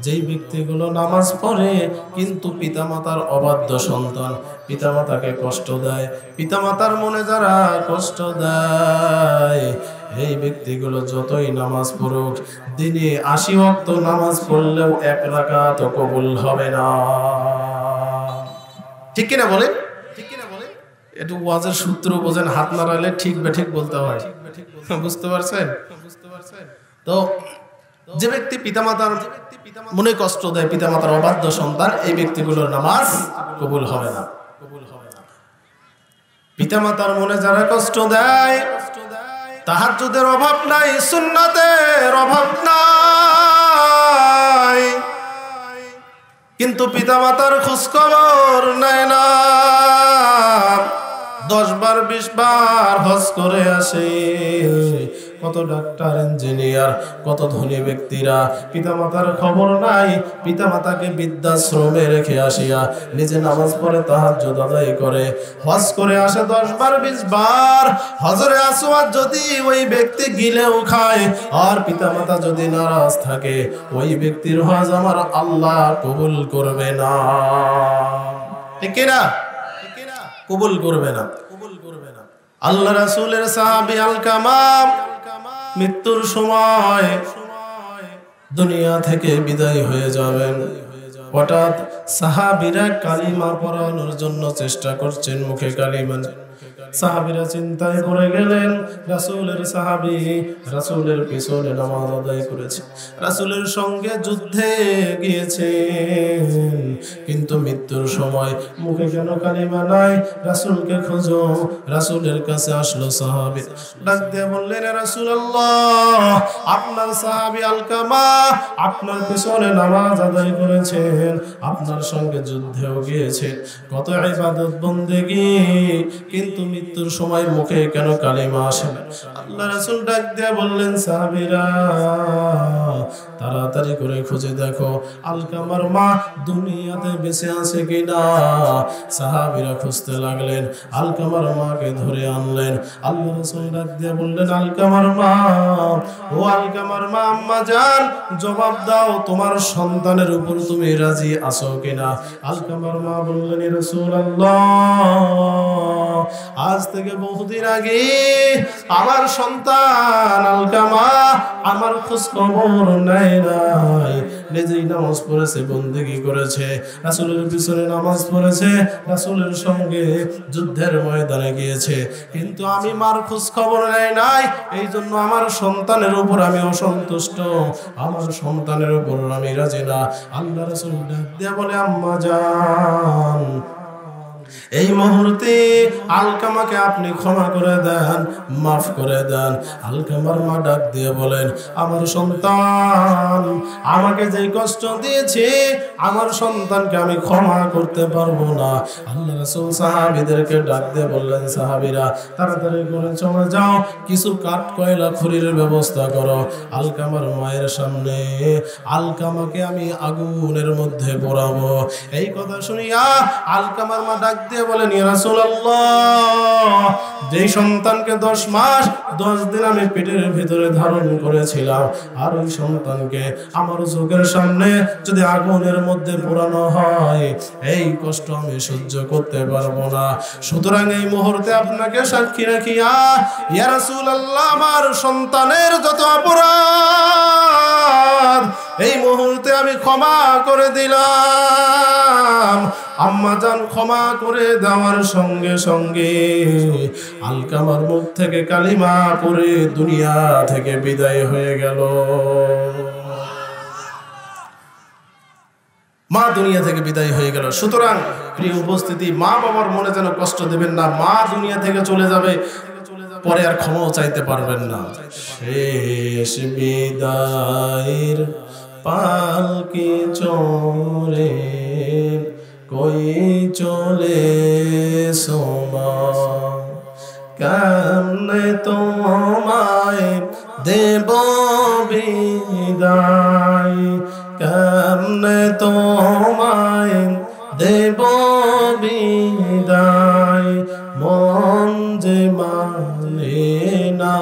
যেই ব্যক্তিগুলো নামাজ পড়ে কিন্তু পিতামাতার অবাধ্য সন্তান, পিতামাতাকে কষ্ট দেয়, পিতামাতার মনে যারা কষ্ট দেয়, এই ব্যক্তিগুলো যতই নামাজ পড়ুক, দিনে 80 ওয়াক্ত নামাজ পড়লেও 1 রাকাত কবুল হবে না, ঠিক কিনা বলেন? একটু ওয়াজের সূত্র বোঝেন, হাত নাড়ালে ঠিক বেঠিক বলতে হয়, বুঝতে পারছেন? তো যে ব্যক্তি পিতামাতার মনে কষ্ট দেয়, পিতামাতার অবাধ্য সন্তান, এই ব্যক্তিগুলোর নামাজ কবুল হবে না। পিতামাতার মনে যারা কষ্ট দেয়, তাহাজ্জুদের অভাব নাই, সুন্নাতের অভাব নাই, কিন্তু পিতামাতার খোঁজ খবর নেয় না। 10 বার 20 বার হজ করে আসে। কত ডাক্তার, ইঞ্জিনিয়ার, কত ধনী ব্যক্তিরা পিতামাতার খবর নাই, পিতামাতাকে বৃদ্ধাশ্রমে রেখে আসিয়া নিজে নামাজ পড়ে তাহাজ্জুদ আদায় করে, হজ করে আসে 10 বার 20 বার। হজরে আসওয়াদ যদি ওই ব্যক্তি গিলেও খায় আর পিতামাতা যদি নারাজ থাকে, ওই ব্যক্তির হজ আমার আল্লাহ কবুল করবে না, ঠিক না? কবুল করবে না। আল্লাহ রাসূলের সাহাবী আলকামা মৃত্যুর সময় দুনিয়া থেকে বিদায় হয়ে যাবেন। হঠাৎ সাহাবীরা কালিমা পড়ানোর জন্য চেষ্টা করছেন, মুখে কালিমা। সাহাবীরা চিন্তায় পড়ে গেলেন, রাসূলের সাহাবী রাসূলের পিছনে নামাজ আদায় করেছে, রাসূলের সঙ্গে যুদ্ধে গিয়েছেন, কিন্তু মৃত্যুর সময় মুখে কেন কালিমা নাই? রাসূলকে খোঁজো। রাসূলের কাছে আসলো সাহাবী, ডাক দিয়ে বললেন, ইয়া রাসূলুল্লাহ, আপনার সাহাবী আলকামা আপনার পিছনে নামাজ আদায় করেছেন, আপনার সঙ্গে যুদ্ধেও গিয়েছে, কত ইবাদত বন্দেগী, কিন্তু মৃত্যুর সময় মুখে কেন কালিমা আসে না? আল্লাহ রাসূল ডাক দিয়ে বললেন, সাহাবীরা তাড়াতাড়ি করে খুঁজে দেখো আলকামার মা দুনিয়াতে বেঁচে আছে কিনা। সাহাবীরা খুঁজতে লাগলেন, আলকামার মাকে ধরে আনলেন। আল্লাহ রাসূল ডাক দিয়ে বললেন, আলকামার মা, ও আলকামার মা, আম্মা জান, জবাব দাও, তোমার সন্তানের উপর তুমি রাজি আছো কিনা? আলকামার মা বললেন, ইয়া রাসূলুল্লাহ, আজ থেকে বহুদিন আগে আমার সন্তান আলকামা আমার খোঁজ খবর নাই, নিজেই নামাজ পড়েছে, বন্দেগী করেছে, রাসূলের পিছনে নামাজ পড়েছে, রাসূলের সঙ্গে যুদ্ধের ময়দানে গিয়েছে, কিন্তু আমি মার খোঁজ খবর নাই। এই জন্য আমার সন্তানের উপর আমি অসন্তুষ্ট, আমার সন্তানের উপর আমি রাজি না। আল্লাহ রাসূল ডাক দিয়ে বলে, আম্মা জান, এই মুহূর্তে আলকামাকে আপনি ক্ষমা করে দেন, মাফ করে দেন। আলকামার মা ডাক দিয়ে বলেন, আমার সন্তান আমাকে যে কষ্ট দিয়েছে, আমার সন্তানকে আমি ক্ষমা করতে পারবো না। আল্লাহ রাসূল সাহাবীদেরকে ডাক দিয়ে বললেন, সাহাবীরা তাড়াতাড়ি করে চলে যাও, কিছু কাঠ কয়লা খড়ির ব্যবস্থা করো। আলকামার মায়ের সামনে আলকামাকে আমি আগুনের মধ্যে পোড়াবো। এই কথা শুনিয়া আলকামার মা ডাক দিয়ে বলেন, ইয়া রাসূলুল্লাহ, যেই সন্তানকে 10 মাস 10 দিন আমি পেটের ভিতরে ধারণ করেছিলাম, আর ওই সন্তানকে আমার চোখের সামনে যদি আগুনের মধ্যে পোড়ানো হয়, এই কষ্ট আমি সহ্য করতে পারবো না। সুতরাং এই মুহূর্তে আপনাকে সাক্ষী রাখিয়া, ইয়া রাসূলুল্লাহ, আমার সন্তানের যত অপরাধ এই মুহূর্তে আমি ক্ষমা করে দিলাম। আম্মা জান ক্ষমা করে দেওয়ার সঙ্গে সঙ্গে আলকামার মুখ থেকে কালিমা পড়ে দুনিয়া থেকে বিদায় হয়ে গেল। মা দুনিয়া থেকে বিদায় হয়ে গেল। সুতরাং প্রিয় উপস্থিতি, মা বাবার মনে যেন কষ্ট দেবেন না। মা দুনিয়া থেকে চলে যাবে, পরে আর ক্ষমাও চাইতে পারবেন না। শেষ বিদায়ের পালকি চড়ে কই চলে সোমা, কেমনে তোমায় দেব বিদায়, কেমনে তোমায় দেব বিদায়, মন যে মানে না।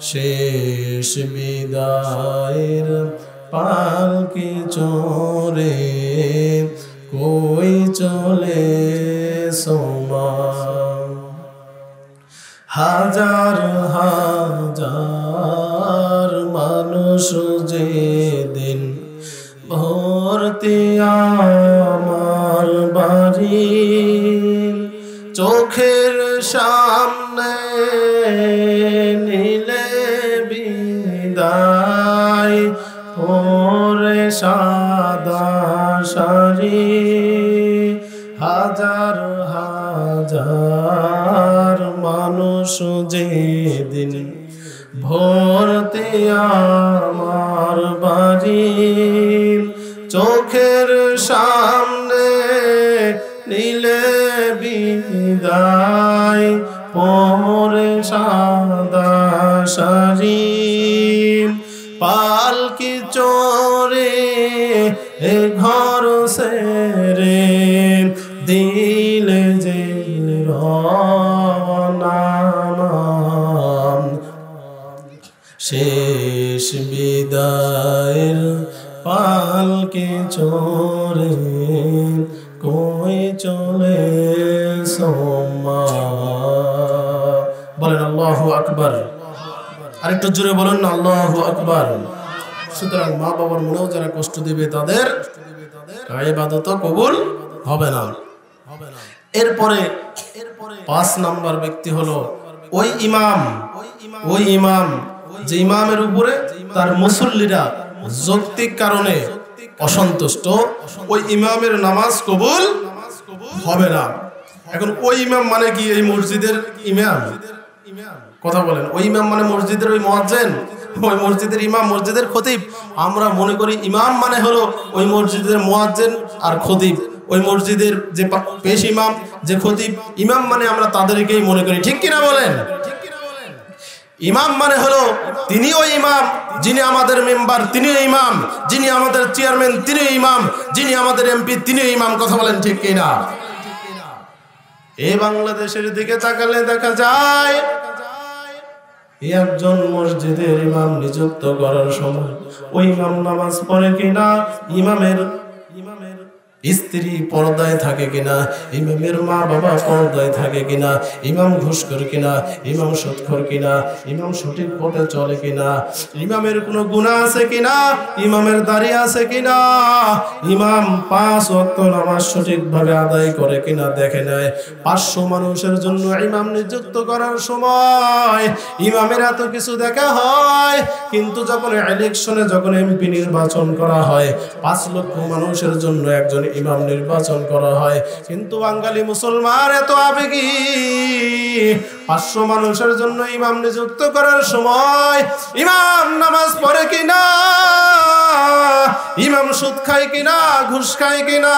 শেষ বিদায়ের পালকি চড়ে কই চলে সোমা, হাজার হাজার মানুষ যেদিন ভর্তি আমার বাড়ি, চোখের সামনে নিলে বিদায়, পরে সাদা শাড়ি, হাজার হাজার মানুষ যেদিন ভর্তি আমার বাড়ি, চোখের সামনে নিলে বিদায়, পরে সাদা শাড়ি, পালকি চড়ে এ ঘর সেরে দিলে যে রওনা, শেষ বিদায়ের পালকি চড়ে কই চলে সোমা। বলেন আল্লাহু আকবার। আরেকটু জোরে বলেন না আল্লাহু আকবার। সুতরাং মা বাবার মনেও যারা কষ্ট দিবে তাদের ইবাদত কবুল হবে না। এরপরে 5 নাম্বার ব্যক্তি হলো ওই ইমাম যে ইমামের উপরে তার মুসল্লিরা যৌক্তিক কারণে অসন্তুষ্ট, ওই ইমামের নামাজ কবুল হবে না। এখন ওই ইমাম মানে কি? এই মসজিদের ইমাম? কথা বলেন। ওই ইমাম মানে মসজিদের ওই মুয়াজ্জিন, ওই মসজিদের ইমাম, মসজিদের খতিব। আমরা মনে করি ইমাম মানে হলো ওই মসজিদের মুয়াজ্জিন আর খতিব, ওই মসজিদের যে পেশ ইমাম, যে খতিব। ইমাম মানে আমরা তাদেরকেই মনে করি, ঠিক কিনা বলেন? ইমাম মানে হলো তিনি ওই ইমাম যিনি আমাদের মেম্বার, তিনি ইমাম যিনি আমাদের চেয়ারম্যান, তিনি ইমাম যিনি আমাদের এমপি, তিনি ইমাম। কথা বলেন ঠিক কিনা? এই বাংলাদেশের দিকে তাকালে দেখা যায় একজন মসজিদের ইমাম নিযুক্ত করার সময় ওই ইমাম নামাজ পড়ে কিনা, ইমামের স্ত্রী পর্দায় থাকে কিনা, ইমামের মা বাবা পর্দায় থাকে কিনা, ইমাম ঘুষখোর কিনা, ইমাম সুদখোর কিনা, ইমাম সঠিক পথে চলে কিনা, ইমামের কোনো গুনাহ আছে কিনা, ইমামের দাড়ি আছে কিনা, ইমাম 5 ওয়াক্ত নামাজ সঠিকভাবে আদায় করে কিনা দেখে নেয়। 500 মানুষের জন্য ইমাম নিযুক্ত করার সময় ইমামের এত কিছু দেখা হয়, কিন্তু যখন ইলেকশনে, যখন এমপি নির্বাচন করা হয়, 5 লক্ষ মানুষের জন্য একজন ইমাম নির্বাচন করা হয়। কিন্তু বাঙালি মুসলমান এত আবেগী, 500 মানুষের জন্য ইমাম নিযুক্ত করার সময় ইমাম নামাজ পড়ে কিনা, ইমাম সুদ খায় কিনা, ঘুষ খায় কিনা,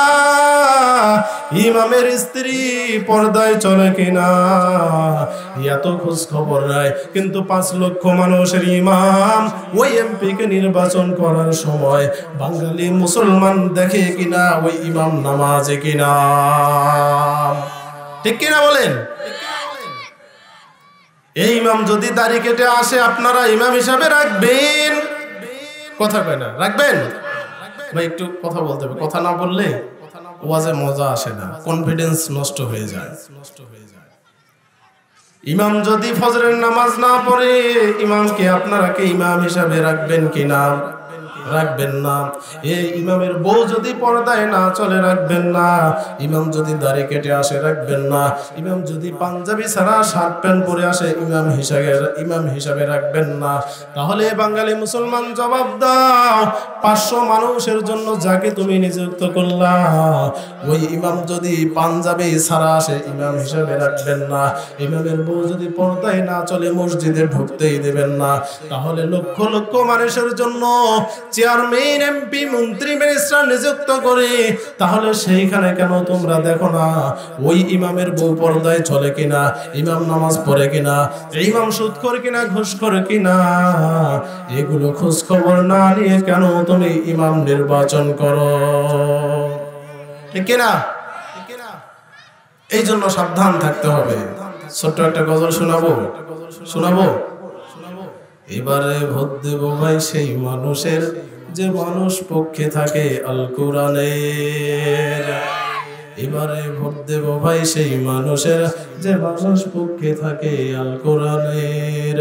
ইমামের স্ত্রী পর্দায় চলে কিনা, এত খোঁজ খবর নাই। কিন্তু 5 লক্ষ মানুষের ইমাম ওই এমপিকে নির্বাচন করার সময় বাঙালি মুসলমান দেখে কিনা ওই ইমাম নামাজে কিনা, ঠিক কিনা বলেন? এই ইমাম যদি দাড়ি কেটে আসে, আপনারা ইমাম হিসাবে রাখবেন? কথা কয় না, রাখবেন? ভাই একটু কথা বলতে হবে, কথা না বললে ওয়াজে মজা আসে না, কনফিডেন্স নষ্ট হয়ে যায়। ইমাম যদি ফজরের নামাজ না পড়ে, ইমামকে আপনারা কি ইমাম হিসাবে রাখবেন কিনা? রাখবেন না। এই ইমামের বউ যদি পর্দায় না চলে রাখবেন না। ইমাম যদি দাড়ি কেটে আসে রাখবেন না। ইমাম যদি পাঞ্জাবি ছাড়া শার্ট প্যান্ট পরে আসে ইমাম হিসাবে রাখবেন না। তাহলে বাঙালি মুসলমান জবাব দাও, 500 মানুষের জন্য যাকে তুমি নিযুক্ত করলা, ওই ইমাম যদি পাঞ্জাবি ছাড়া আসে ইমাম হিসাবে রাখবেন না। ইমামের বউ যদি পর্দায় না চলে মসজিদে ঢুকতেই দেবেন না। তাহলে লক্ষ লক্ষ মানুষের জন্য চেয়ারম্যান, এমপি, মন্ত্রী, মিনিস্টার নিযুক্ত করে, তাহলে সেইখানে কেন তোমরা দেখো না ওই ইমামের বউ পর্দায় চলে কিনা, ইমাম নামাজ পড়ে কিনা, ইমাম সুদ করে কিনা, ঘুষ করে কিনা? এগুলো খোঁজ খবর না নিয়ে কেন তুমি ইমাম নির্বাচন করো? ঠিক কিনা? এই জন্য সাবধান থাকতে হবে। ছোট্ট একটা গজল শোনাবো। এবারে ভোট দেব ভাই সেই মানুষের যে মানুষ পক্ষে থাকে আল কোরআনের। এবারে ভোট দেব ভাই সেই মানুষের যে মানুষ পক্ষে থাকে আল কোরআনের।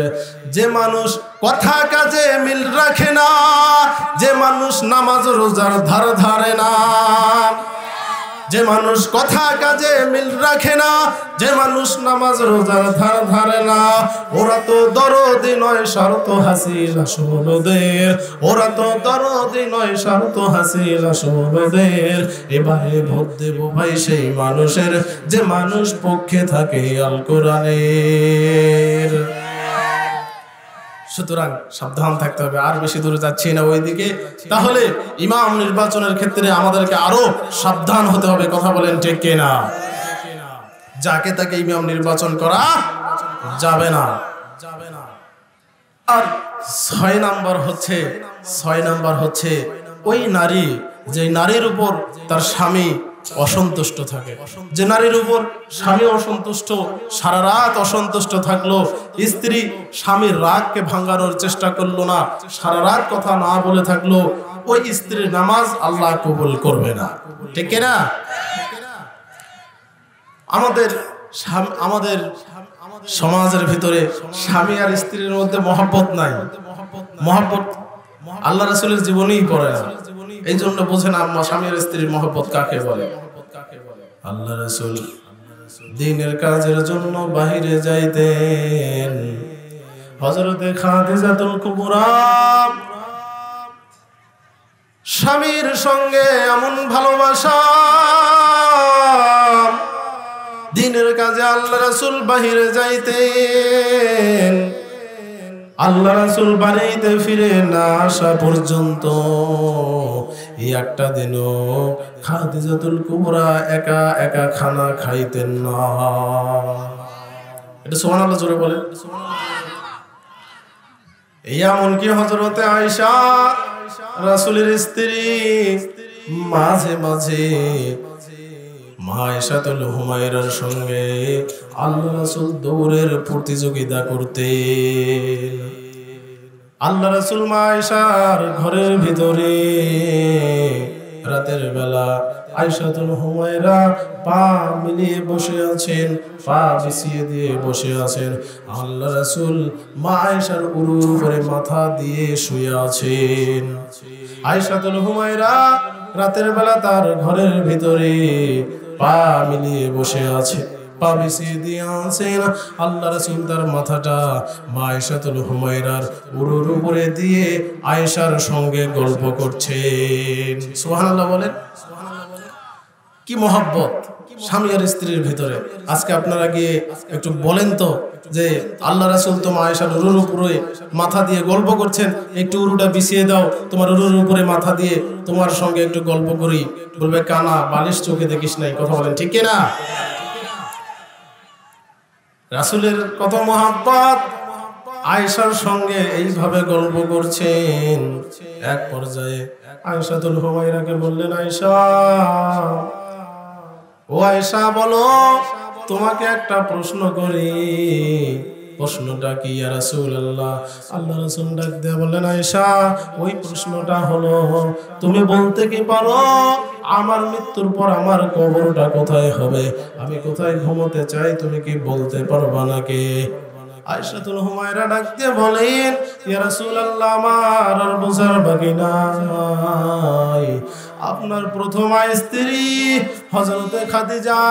যে মানুষ কথা কাজে মিল রাখে না, যে মানুষ নামাজ রোজার ধার ধারে না, যে মানুষ কথা কাজে মিল রাখে না, যে মানুষ নামাজ রোজার ধার ধারে না, ওরা তো দরদি নয় স্বার্থ হাসিল আসলদের। ওরা তো দরদি নয় স্বার্থ হাসিল আসলদের। এবারে ভোট দেব ভাই সেই মানুষের যে মানুষ পক্ষে থাকে আল কোরআনের। সুতরাং সাবধান থাকতে হবে। আর বেশি দূরে যাচ্ছি না ওইদিকে। তাহলে ইমাম নির্বাচনের ক্ষেত্রে আমাদেরকে আরো সাবধান হতে হবে। কথা বলেন ঠিক কিনা? যাকে তাকে ইমাম নির্বাচন করা যাবে না। আর 6 নাম্বার হচ্ছে ওই নারী, যে নারীর উপর তার স্বামী অসন্তুষ্ট থাকে, যে নারীর উপর স্বামী অসন্তুষ্ট, সারা রাত অসন্তুষ্ট থাকলো, স্ত্রী স্বামীর রাগকে ভাঙানোর চেষ্টা করলো না, সারা রাত কথা না বলে থাকলো, ওই স্ত্রীর নামাজ আল্লাহ কবুল করবে না। ঠিক না? আমাদের সমাজের ভিতরে স্বামী আর স্ত্রীর মধ্যে মহব্বত নাই। মহব্বত আল্লাহ রাসূলের জীবনেই পড়ে না। এই জন্য বোঝেন আম্মা স্বামী আর স্ত্রীর মহব্বত কাকে বলে। আল্লাহ রাসূল দ্বীনের কাজের জন্য বাহিরে যাইতেন। হযরতে খাদিজাতুল কুবরা স্বামীর সঙ্গে এমন ভালোবাসা, দ্বীনের কাজে আল্লাহ রাসূল বাহিরে যাইতেন। আল্লাহ রাসূল বাড়িতে ফিরে না আসা পর্যন্ত এই একটা দিনও খাদিজাতুল কুবরা একা একা খানা খাইতেন না। এটা সুবহানাল্লাহ জোরে বলে। এমনকি হযরতে আয়েশা রাসূলের স্ত্রী মাঝে মাঝে মা আয়েশাতুল হুমায়রার সঙ্গে আল্লাহ রাসূল দৌড়ের প্রতিযোগিতা করতেন। আল্লাহ রাসূল মা আয়েশার ঘরের ভিতরে রাতের বেলা আয়েশাতুল হুমায়রা পা মিলিয়ে বসে আছেন, পা বিছিয়ে দিয়ে বসে আছেন। আল্লাহ রাসূল মা আয়েশার উরুর উপরে মাথা দিয়ে শুয়ে আছেন। আয়েশাতুল হুমায়রা রাতের বেলা তার ঘরের ভিতরে পা মিলিয়ে বসে আছে, পা বিছিয়ে দিয়ে আছেন। আল্লাহ রাসূল তার মাথাটা মা আয়েশাতুল হুমায়রার উরুর উপরে দিয়ে আয়েশার সঙ্গে গল্প করছেন। সুবহানাল্লাহ বলেন। কি মহব্বত স্বামী আর স্ত্রীর ভিতরে। আজকে আপনারা গিয়ে একটু বলেন তো যে আল্লাহ রাসূল তো মা আয়েশার উরুর উপরে মাথা দিয়ে গল্প করছেন, একটু উরুটা বিছিয়ে দাও, তোমার উরুর উপরে মাথা দিয়ে তোমার সঙ্গে একটু গল্প করি। বলবে কানা বালিশ চোখে দেখিস নাই। কথা বলেন ঠিক কিনা? রাসূলের কত মহব্বত, আয়েশার সঙ্গে এইভাবে গল্প করছেন। এক পর্যায়ে আয়েশাতুল হুমায়রাকে বললেন, আয়েশা, ও আয়েশা বলো, তোমাকে একটা প্রশ্ন করি। প্রশ্নটা কি ইয়া রাসূলুল্লাহ? আল্লাহ রাসূল ডাক দিয়ে বললেন, আয়েশা, ওই প্রশ্নটা হলো, তুমি বলতে কি পারো আমার মৃত্যুর পর আমার কবরটা কোথায় হবে? আমি কোথায় ঘুমোতে চাই, তুমি কি বলতে পারবা নাকি? আয়েশাতুল হুমায়রা ডাক দিয়ে বলেন, ইয়া রাসূলুল্লাহ, আমার আর বোঝার বাকি নাই। আপনার প্রথম স্ত্রী হযরতে খাদিজা,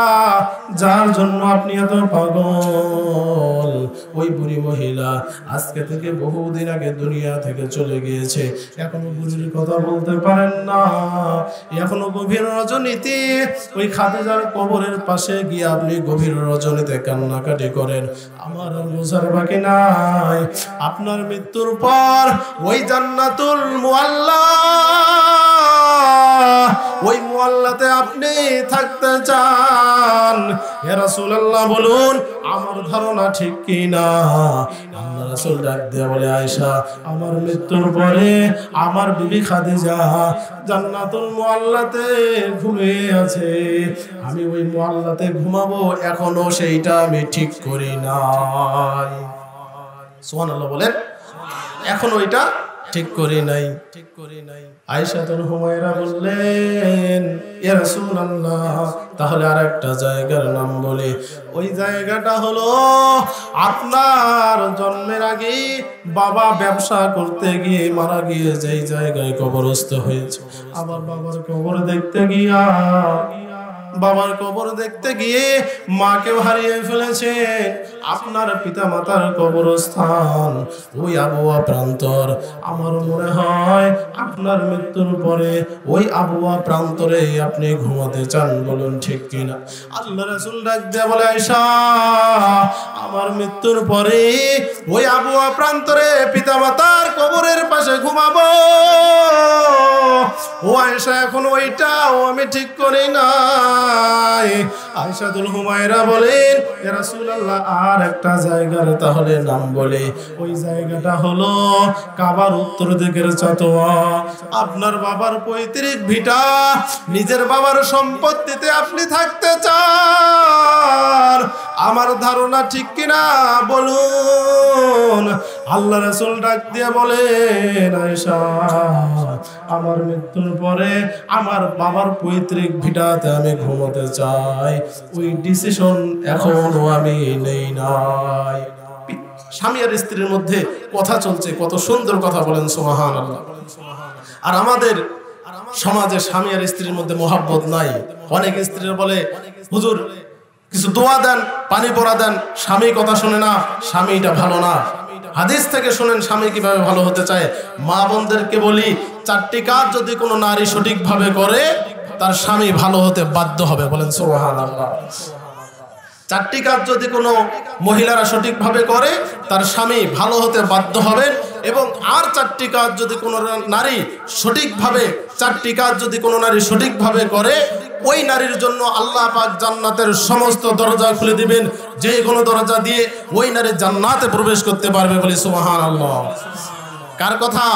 যার জন্য আপনি এত পাগল, ওই বুড়ি মহিলা আজকে থেকে বহুদিন আগে দুনিয়া থেকে চলে গিয়েছে। এখনো বুড়ির কথা বলতে পারেন না। এখনো গভীর রজনীতে ওই খাদিজার কবরের পাশে গিয়ে আপনি গভীর রজনীতে কান্নাকাটি করেন। আমার আর বোঝার বাকি নাই, আপনার মৃত্যুর পর ওই জান্নাতুল মুআল্লা, ওই মুআল্লাতে আপনি থাকতে চান। ইয়া রাসূলুল্লাহ, বলুন আমার ধারণা ঠিক কি না? আল্লাহ রাসূল ডাক দিয়ে বলে, আয়েশা, আমার মৃত্যুর পরে আমার বিবি খাদিজা জান্নাতুল মুআল্লাতে ঘুমিয়ে আছে। আমি ওই মুআল্লাতে ঘুমাবো, এখনো সেইটা আমি ঠিক করি নাই। সুবহানাল্লাহ বলেন, এখন ওইটা ঠিক করি নাই। আয়েশাতুল হুমায়রা বললেন, ইয়া রাসূলুল্লাহ, তাহলে আর একটা জায়গার নাম বলি। ওই জায়গাটা হলো আপনার জন্মের আগে বাবা ব্যবসা করতে গিয়ে মারা গিয়ে যেই জায়গায় কবরস্থ হয়েছে। আবার বাবার কবর দেখতে গিয়া, বাবার কবর দেখতে গিয়ে মাকেও হারিয়ে ফেলেছে। আপনার পিতা মাতার কবরস্থান ওই আবওয়া প্রান্তর। আমার মনে হয় আপনার মৃত্যুর পরে ওই আবওয়া প্রান্তরে আপনি ঘুমাতে চান। বলুন ঠিক কিনা? আল্লাহ রাসূল ডাক দিয়ে বলে, আয়েশা, আমার মৃত্যুর পরে ওই আবওয়া প্রান্তরে পিতা মাতার কবরের পাশে ঘুমাবো। ও আয়েশা, এখন ওইটাও আমি ঠিক করি নাই। আয়েশাতুল হুমায়রা বলেন, ইয়া রাসূলুল্লাহ, আর একটা জায়গার তাহলে নাম বলে। ওই জায়গাটা হলো কাবার উত্তর দিকের চতোয়া। আপনার বাবার পৈতৃক ভিটা, নিজের বাবার সম্পত্তিতে আপনি থাকতে চান। আমার ধারণা ঠিক কিনা বলুন? আল্লাহ রাসূল ডাক দিয়ে বলেন, আয়েশা, আমার মৃত্যুর পরে আমার বাবার পৈতৃক ভিটাতে আমি ঘুমোতে চাই। ওই ডিসিশন এখনো আমি নেই নাই। স্বামী আর স্ত্রীর মধ্যে কথা চলছে, কত সুন্দর কথা, বলেন সুবহানাল্লাহ। আর আমাদের সমাজে স্বামী আর স্ত্রীর মধ্যে মহব্বত নাই। অনেক স্ত্রীরা বলে, হুজুর কিছু দোয়া দেন, পানি পড়া দেন, স্বামী কথা শুনে না, স্বামীটা ভালো না। হাদিস থেকে শুনেন স্বামী কিভাবে ভালো হতে চায়। মা বোনদেরকে বলি, 4টি কাজ যদি কোনো নারী সঠিকভাবে করে তার স্বামী ভালো হতে বাধ্য হবে। বলেন সুবহানাল্লাহ। 4টি কাজ যদি কোনো মহিলারা সঠিকভাবে করে তার স্বামী ভালো হতে বাধ্য হবেন। এবং আর 4টি কাজ যদি কোনো নারী সঠিকভাবে, 4টি কাজ যদি কোনো নারী সঠিকভাবে করে, ওই নারীর জন্য আল্লাহ পাক জান্নাতের সমস্ত দরজা খুলে দিবেন। যে কোনো দরজা দিয়ে ওই নারী জান্নাতে প্রবেশ করতে পারবে। বলি সুবহানাল্লাহ। কার কথা?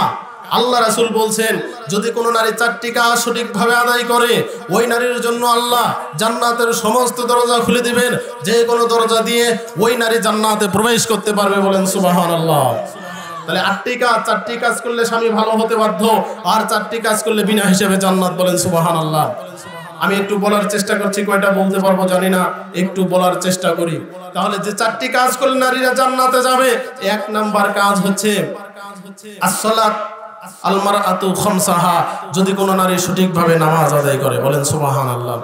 আল্লাহ রাসূল বলছেন, যদি কোনো নারী 4টি কাজ সঠিকভাবে আদায় করে, ওই নারীর জন্য আল্লাহ জান্নাতের সমস্ত দরজা খুলে দিবেন। যে কোনো দরজা দিয়ে ওই নারী জান্নাতে প্রবেশ করতে পারবে। বলেন সুবহানাল্লাহ। তাহলে 4টি কাজ করলে স্বামী ভালো হতে বাধ্য, আর 4টি কাজ করলে বিনা হিসেবে জান্নাত। বলেন সুবহানাল্লাহ। আমি একটু বলার চেষ্টা করছি, কয়টা বলতে পারবো জানি না, একটু বলার চেষ্টা করি। তাহলে যে 4টি কাজ করলে নারীরা জান্নাতে যাবে, 1 নাম্বার কাজ হচ্ছে as-সালাত আল-মারআতু খামসাহা। যদি কোনো নারী সঠিকভাবে নামাজ আদায় করে। বলেন সুবহানাল্লাহ।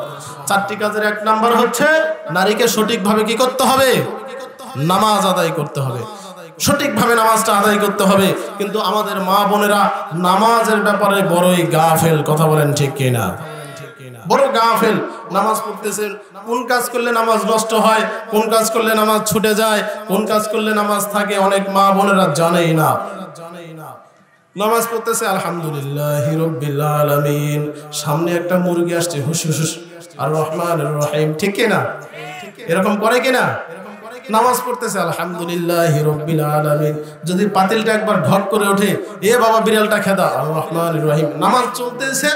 4টি কাজের 1 নাম্বার হচ্ছে নারীকে সঠিকভাবে কি করতে হবে? নামাজ আদায় করতে হবে। সঠিকভাবে নামাজটা আদায় করতে হবে। কিন্তু আমাদের মা বোনেরা নামাজের ব্যাপারে বড়ই গাফেল। কথা বলেন ঠিক কিনা? বড় গাফেল। নামাজ পড়তেছেন, কোন কাজ করলে নামাজ নষ্ট হয়, কোন কাজ করলে নামাজ ছুটে যায়, কোন কাজ করলে নামাজ থাকে, অনেক মা বোনেরা জানেই না। নামাজ পড়তেছে আলহামদুলিল্লাহি রাব্বিল আলামিন, সামনে একটা মুরগি আসছে, হুস হুস আর রহমানির রহিম, ঠিক কিনা? এরকম করে কিনা? নামাজ পড়তেছে আলহামদুলিল্লাহি রাব্বিল আলামিন, যদি পাতিলটা একবার ঢক করে ওঠে, এ বাবা বিড়ালটা খেদা, আর রহমানির রহিম। নামাজ চলতেছে,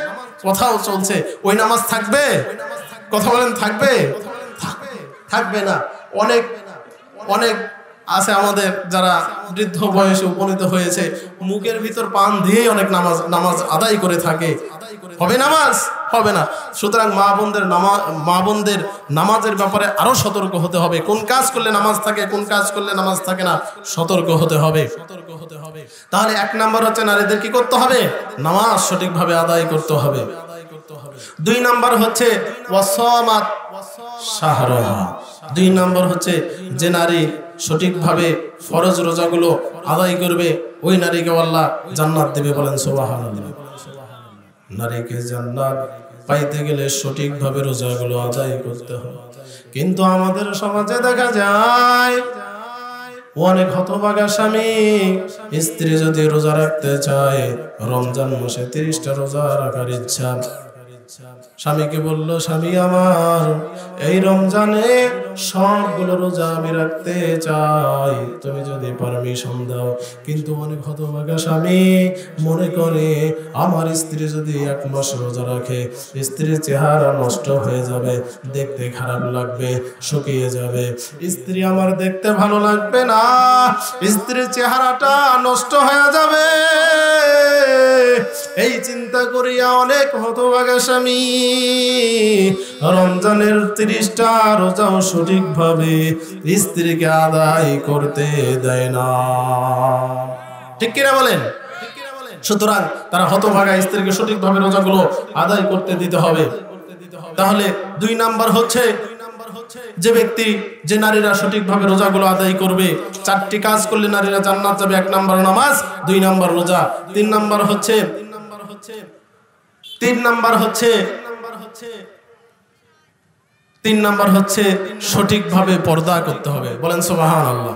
কথাও চলছে, ওই নামাজ থাকবে? কথা বলেন থাকবে? থাকবে না। অনেক অনেক আছে আমাদের যারা বৃদ্ধ বয়সে উপনীত হয়েছে, মুখের ভিতর পান দিয়েই অনেক নামাজ আদায় করে থাকে। হবে নামাজ? হবে না। সুতরাং মা বোনদের নামাজের ব্যাপারে আরো সতর্ক হতে হবে। কোন কাজ করলে নামাজ থাকে, কোন কাজ করলে নামাজ থাকে না, সতর্ক হতে হবে। তাহলে 1 নাম্বার হচ্ছে নারীদের কি করতে হবে? নামাজ সঠিকভাবে আদায় করতে হবে। 2 নাম্বার হচ্ছে ওয়াসামাত শাহরাহা। 2 নাম্বার হচ্ছে যে নারী সঠিকভাবে ফরজ রোজাগুলো আদায় করবে, ওই নারীকে আল্লাহ জান্নাত দেবে। বলেন সুবহানাল্লাহ। নারীকে জান্নাত পাইতে গেলে সঠিকভাবে রোজাগুলো আদায় করতে হবে। কিন্তু আমাদের সমাজে দেখা যায় অনেক হতভাগা স্বামী, স্ত্রী যদি রোজা রাখতে চায়, রমজান মাসে 30টা রোজা রাখার ইচ্ছা, স্বামীকে বলল, স্বামী আমার এই রমজানে সবগুলো রোজা আমি রাখতে চাই, তুমি যদি পারমিশন দাও। কিন্তু অনেক হতভাগা স্বামী মনে করে আমার স্ত্রী যদি 1 মাস রোজা রাখে, স্ত্রীর চেহারা নষ্ট হয়ে যাবে, দেখতে খারাপ লাগবে, শুকিয়ে যাবে, স্ত্রী আমার দেখতে ভালো লাগবে না, স্ত্রীর চেহারাটা নষ্ট হয়ে যাবে। এই চিন্তা করিয়া অনেক হতভাগা স্বামী রমজানের 30টা রোজাও সঠিকভাবে স্ত্রীকে আদায় করতে দেয় না। ঠিক কিনা বলেন? সুতরাং তারা হতভাগা স্ত্রীকে সঠিকভাবে রোজাগুলো আদায় করতে দিতে হবে। তাহলে 2 নাম্বার হচ্ছে যে ব্যক্তি, যে নারীরা সঠিকভাবে রোজাগুলো আদায় করবে, 4টি কাজ করলে নারীরা জান্নাত যাবে। 1 নাম্বার নামাজ, 2 নাম্বার রোজা, 3 নাম্বার হচ্ছে সঠিকভাবে পর্দা করতে হবে। বলেন সুবহানাল্লাহ।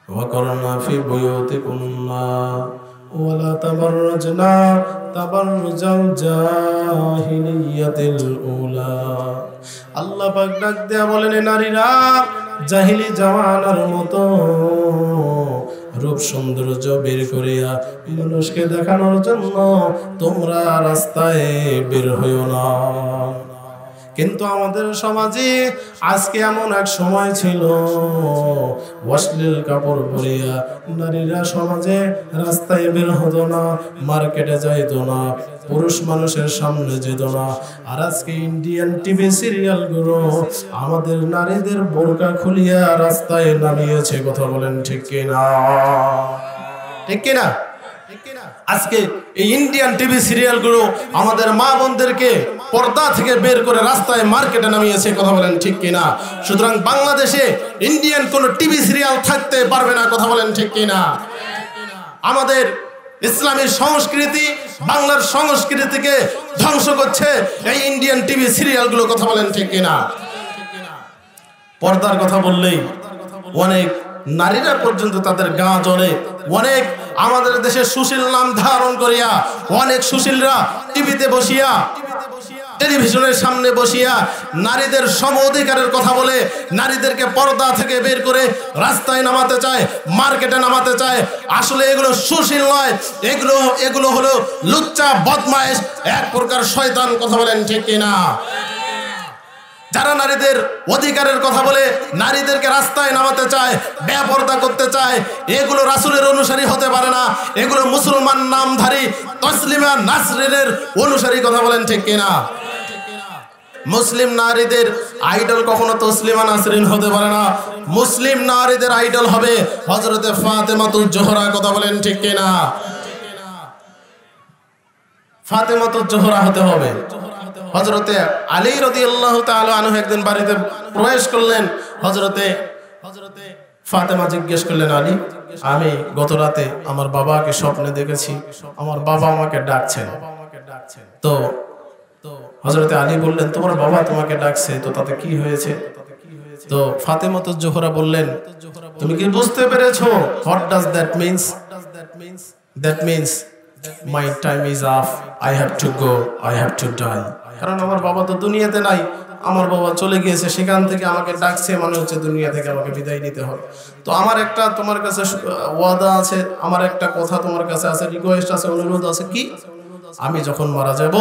ওয়া করনা ফি বুয়ুতিকুন্না ওয়ালা তাবাররাজনা তাবাররুজাল জাহিলিয়াতিল উলা। আল্লাহ পাক ডাক দেয়া বলেন, নারীরা জাহিলি জামানার মতো রূপ সৌন্দর্য বের করিয়া মানুষকে দেখানোর জন্য তোমরা রাস্তায় বের হইও না। কিন্তু আমাদের সমাজে আজকে এমন এক সময় ছিল, অশ্লীল কাপড় পরিয়া নারীরা সমাজে রাস্তায় বের হতো না, মার্কেটে যাইতো না, পুরুষ মানুষের সামনে যেত না। আর আজকে ইন্ডিয়ান টিভি সিরিয়ালগুলো আমাদের নারীদের বোরকা খুলিয়া রাস্তায় নামিয়েছে। কথা বলেন ঠিক কিনা? ঠিক কিনা? আজকে এই ইন্ডিয়ান টিভি সিরিয়ালগুলো আমাদের মা বোনদেরকে পর্দা থেকে বের করে রাস্তায় মার্কেটে নামিয়েছে। কথা বলেন ঠিক কিনা? সুতরাং বাংলাদেশে ইন্ডিয়ান কোন টিভি সিরিয়াল থাকতে পারবে না। কথা বলেন ঠিক কিনা? আমাদের ইসলামী সংস্কৃতি, বাংলার সংস্কৃতিকে ধ্বংস করছে এই ইন্ডিয়ান টিভি সিরিয়ালগুলো। কথা বলেন ঠিক কিনা? পর্দার কথা বললেই অনেক নারীরা পর্যন্ত তাদের গা জ্বলে। অনেক আমাদের দেশে সুশীল নাম ধারণ করিয়া অনেক সুশীলরা টিভিতে বসিয়া, টেলিভিশনের সামনে বসিয়া নারীদের সম অধিকারের কথা বলে নারীদেরকে পর্দা থেকে বের করে রাস্তায় নামাতে চায়, মার্কেটে নামাতে চায়। আসলে এগুলো সুশীল নয়, এগুলো হলো লুচ্চা বদমাইশ, এক প্রকার শয়তান। কথা বলেন ঠিক কিনা? যারা নারীদের অধিকারের কথা বলে নারীদেরকে রাস্তায় নামাতে চায়, বেপরদা করতে চায়, এগুলো রাসূলের অনুসারী হতে পারে না। এগুলো মুসলমান নামধারী তসলিমা নাসরিনের অনুসারী। কথা বলেন ঠিক কিনা? মুসলিম নারীদের আইডল কখনো তসলিমা নাসরিন হতে পারে না। মুসলিম নারীদের আইডল হবে হযরতে ফাতেমাতুজ জোহরা। কথা বলেন ঠিক কিনা? ফাতেমাতুজ জোহরা হতে হবে। হযরতে আলী রাদিয়াল্লাহু তাআলা আনহু একদিন বাড়িতে প্রবেশ করলেন। হযরতে ফাতেমা জিজ্ঞেস করলেন, আলী, আমি গত রাতে আমার বাবাকে স্বপ্নে দেখেছি, আমার বাবা আমাকে ডাকছেন। তো হযরতে আলী বললেন, তোমার বাবা তোমাকে ডাকছে, তো তাতে কি হয়েছে? তো ফাতেমাতুজ জোহরা বললেন, তুমি কি বুঝতে পেরেছো? What does that means? That means my time is up, I have to go, I have to die. কারণ আমার বাবা তো দুনিয়াতে নাই, আমার বাবা চলে গিয়েছে, সেখান থেকে আমাকে ডাকছে, মানে হচ্ছে দুনিয়া থেকে আমাকে বিদায় নিতে হবে। তো আমার একটা তোমার কাছে ওয়াদা আছে, আমার একটা কথা তোমার কাছে আছে, রিকোয়েস্ট আছে, অনুরোধ আছে। কি? আমি যখন মারা যাব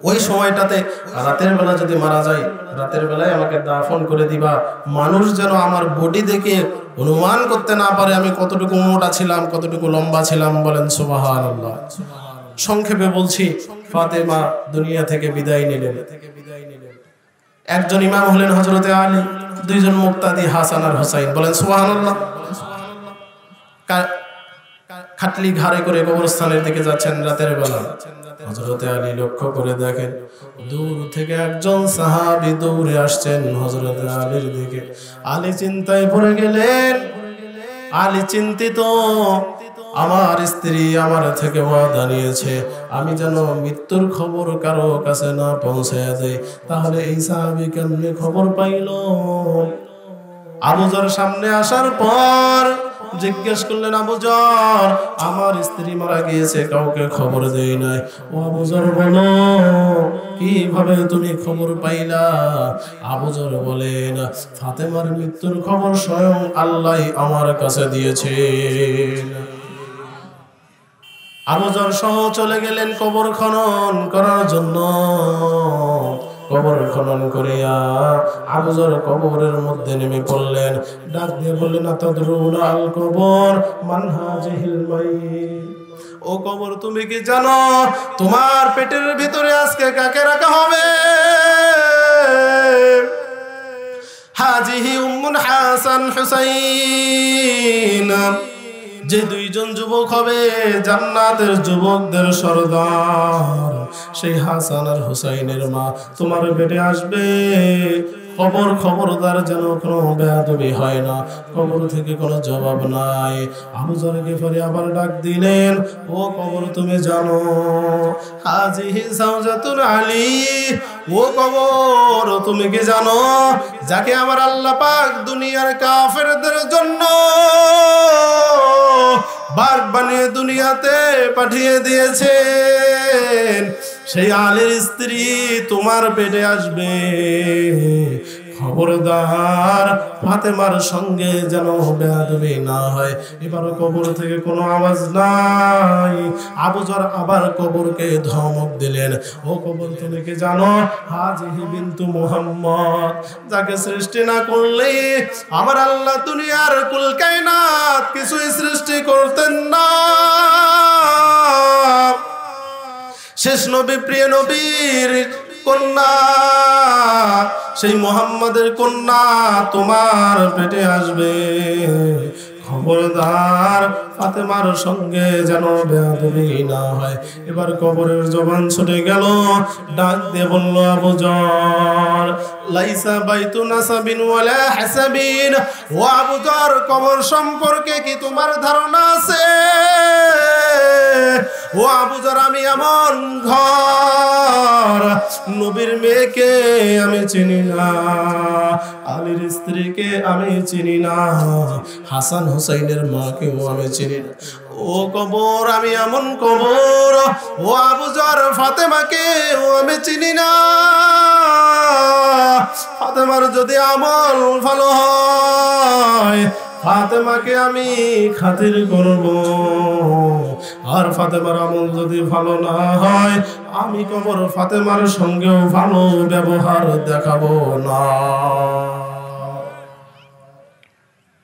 ওই সময়টাতে রাতের বেলা যদি মারা যায়, রাতের বেলায় আমাকে দাফন করে দিবা, মানুষ যেন আমার বডি দেখে অনুমান করতে না পারে আমি কতটুকু মোটা ছিলাম, কতটুকু লম্বা ছিলাম। বলেন সুবহানাল্লাহ। সংক্ষেপে বলছি, ফাতেমা দুনিয়া থেকে বিদায় নিলেন। একজন ইমাম হলেন হযরতে আলী, দুইজন মুক্তাদি হাসান আর হুসাইন। বলেন সুবহানাল্লাহ। খাটলি ঘাড়ে করে কবরস্থানের দিকে যাচ্ছেন রাতের বেলা। হযরতে আলী লক্ষ্য করে দেখেন দূর থেকে একজন সাহাবী দৌড়ে আসছেন হযরতে আলীর দিকে। আলী চিন্তায় পড়ে গেলেন। আলী চিন্তিত, আমার স্ত্রী আমার থেকে ওয়াদা নিয়েছে আমি যেন মৃত্যুর খবর কারো কাছে না পৌঁছায় দেয়। তাহলে এই সাহাবী কেমনে খবর পাইল? আবু যর সামনে আসার পর জিজ্ঞেস করলেন, আবু যর, আমার স্ত্রী মারা গিয়েছে, কাউকে খবর দেই নাই। ও আবু যর, বলো কিভাবে তুমি খবর পাইলা? আবু যর বলেন, ফাতেমার মৃত্যুর খবর স্বয়ং আল্লাহ আমার কাছে দিয়েছে। আবু যর সহ চলে গেলেন কবর খনন করার জন্য। কবর খনন করিয়া আবু যর কবরের মধ্যে নেমে পড়লেন। ডাক দিয়ে বললেন, আতাদরুনা আল কবর মান হাযিহিল মাইয়িত। ও কবর, তুমি কি জানো তোমার পেটের ভিতরে আজকে কাকে রাখা হবে? হাযিহি উম্মুন হাসান হুসাইন। যে দুইজন যুবক হবে জান্নাতের যুবকদের সরদার, সেই হাসান আর হুসাইনের মা তোমার পেটে আসবে। খবরদার যেন কোনো বেয়াদবি হয় না। কবর থেকে কোনো জবাব নাই। আবু যর গিফারি আবার ডাক দিলেন, ও কবর, তুমি জানো হাযিহি যাওজাতুল আলী। ও কবর, তুমি কি জানো যাকে আমার আল্লাহ পাক দুনিয়ার কাফেরদের জন্য বাঘ বানিয়ে দুনিয়াতে পাঠিয়ে দিয়েছেন, সেই আলীর স্ত্রী তোমার পেটে আসবে। খবরদার ফাতেমার সঙ্গে যেন বেয়াদবি না হয়। এবার কবর থেকে কোনো আওয়াজ নাই। আবু যর আবার কবরকে ধমক দিলেন, ও কবর, তুমি কি জানো হাযিহি বিনতু মুহাম্মদ, যাকে সৃষ্টি না করলে আমার আল্লাহ দুনিয়ার কুল কায়নাত কিছুই সৃষ্টি করতেন না। শেষ নবী, প্রিয় নবীর কন্যা, সেই মুহাম্মাদের কন্যা তোমার পেটে আসবে। খবরদার ফাতেমার সঙ্গে যেন বেয়াদবি না হয়। এবার কবরের জবান ছুটে গেল। ডাক দিয়ে বলল, আবু যর, লাইসা বাইতু নাসাবিন ওয়ালা হাসাবিন। ও আবু যর, কবর সম্পর্কে কি তোমার ধারণা আছে? ও আবু যর, আমি এমন ঘর নবীর মেয়েকে আমি চিনি না, আলীর স্ত্রীকে আমি চিনি না, হাসান হুসাইনের মাকেও আমি চিনি না। ও কবর, আমি এমন কবর, ও আবু যর, ফাতেমাকেও আমি চিনি না। ফাতেমার যদি আমল ভালো হয় ফাতেমাকে আমি খাতির করব, আর ফাতেমার আমল যদি ভালো না হয় আমি কবর ফাতেমার সঙ্গেও ভালো ব্যবহার দেখাবো না।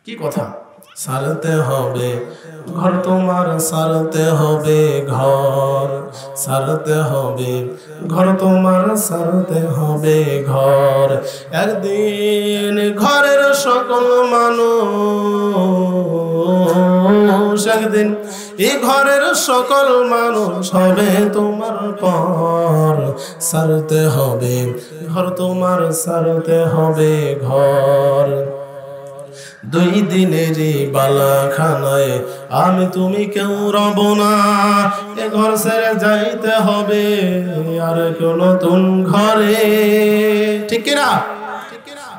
কি কথা? সারতে হবে ঘর তোমার, সারতে হবে ঘর, সারতে হবে ঘর তোমার, সারতে হবে ঘর। একদিন ঘরের সকল মানুষ, একদিন এই ঘরের সকল মানুষ হবে তোমার পর। সারতে হবে ঘর তোমার, সারতে হবে ঘর। দুই দিনেরই বালাখানায় আমি তুমি কেউ রব না, এ ঘর ছেড়ে যাইতে হবে আর কোন নতুন ঘরে। ঠিক কিনা?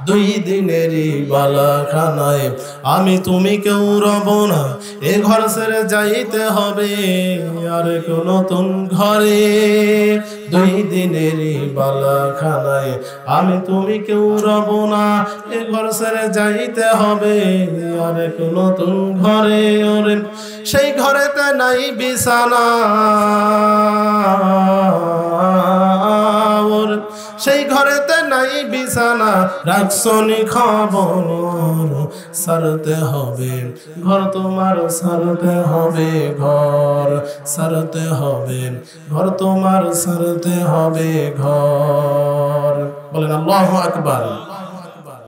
দুই দিনেরই বালাখানায় আমি তুমি কেউ রব না, এ ঘর ছেড়ে যাইতে হবে আর কোন নতুন ঘরে। দুই দিনেরই বালাখানায় আমি তুমি কেউ রব না, এ ঘর ছেড়ে যাইতে হবে আর কোন নতুন ঘরে। ওরে সেই ঘরেতে নাই বিছানা, সেই ঘরেতে নাই বিছানা, রাখছনি খবর। সারতে হবে ঘর তোমার, সারতে হবে ঘর, সারতে হবে ঘর তোমার, সারতে হবে ঘর। বলেন আল্লাহু আকবার।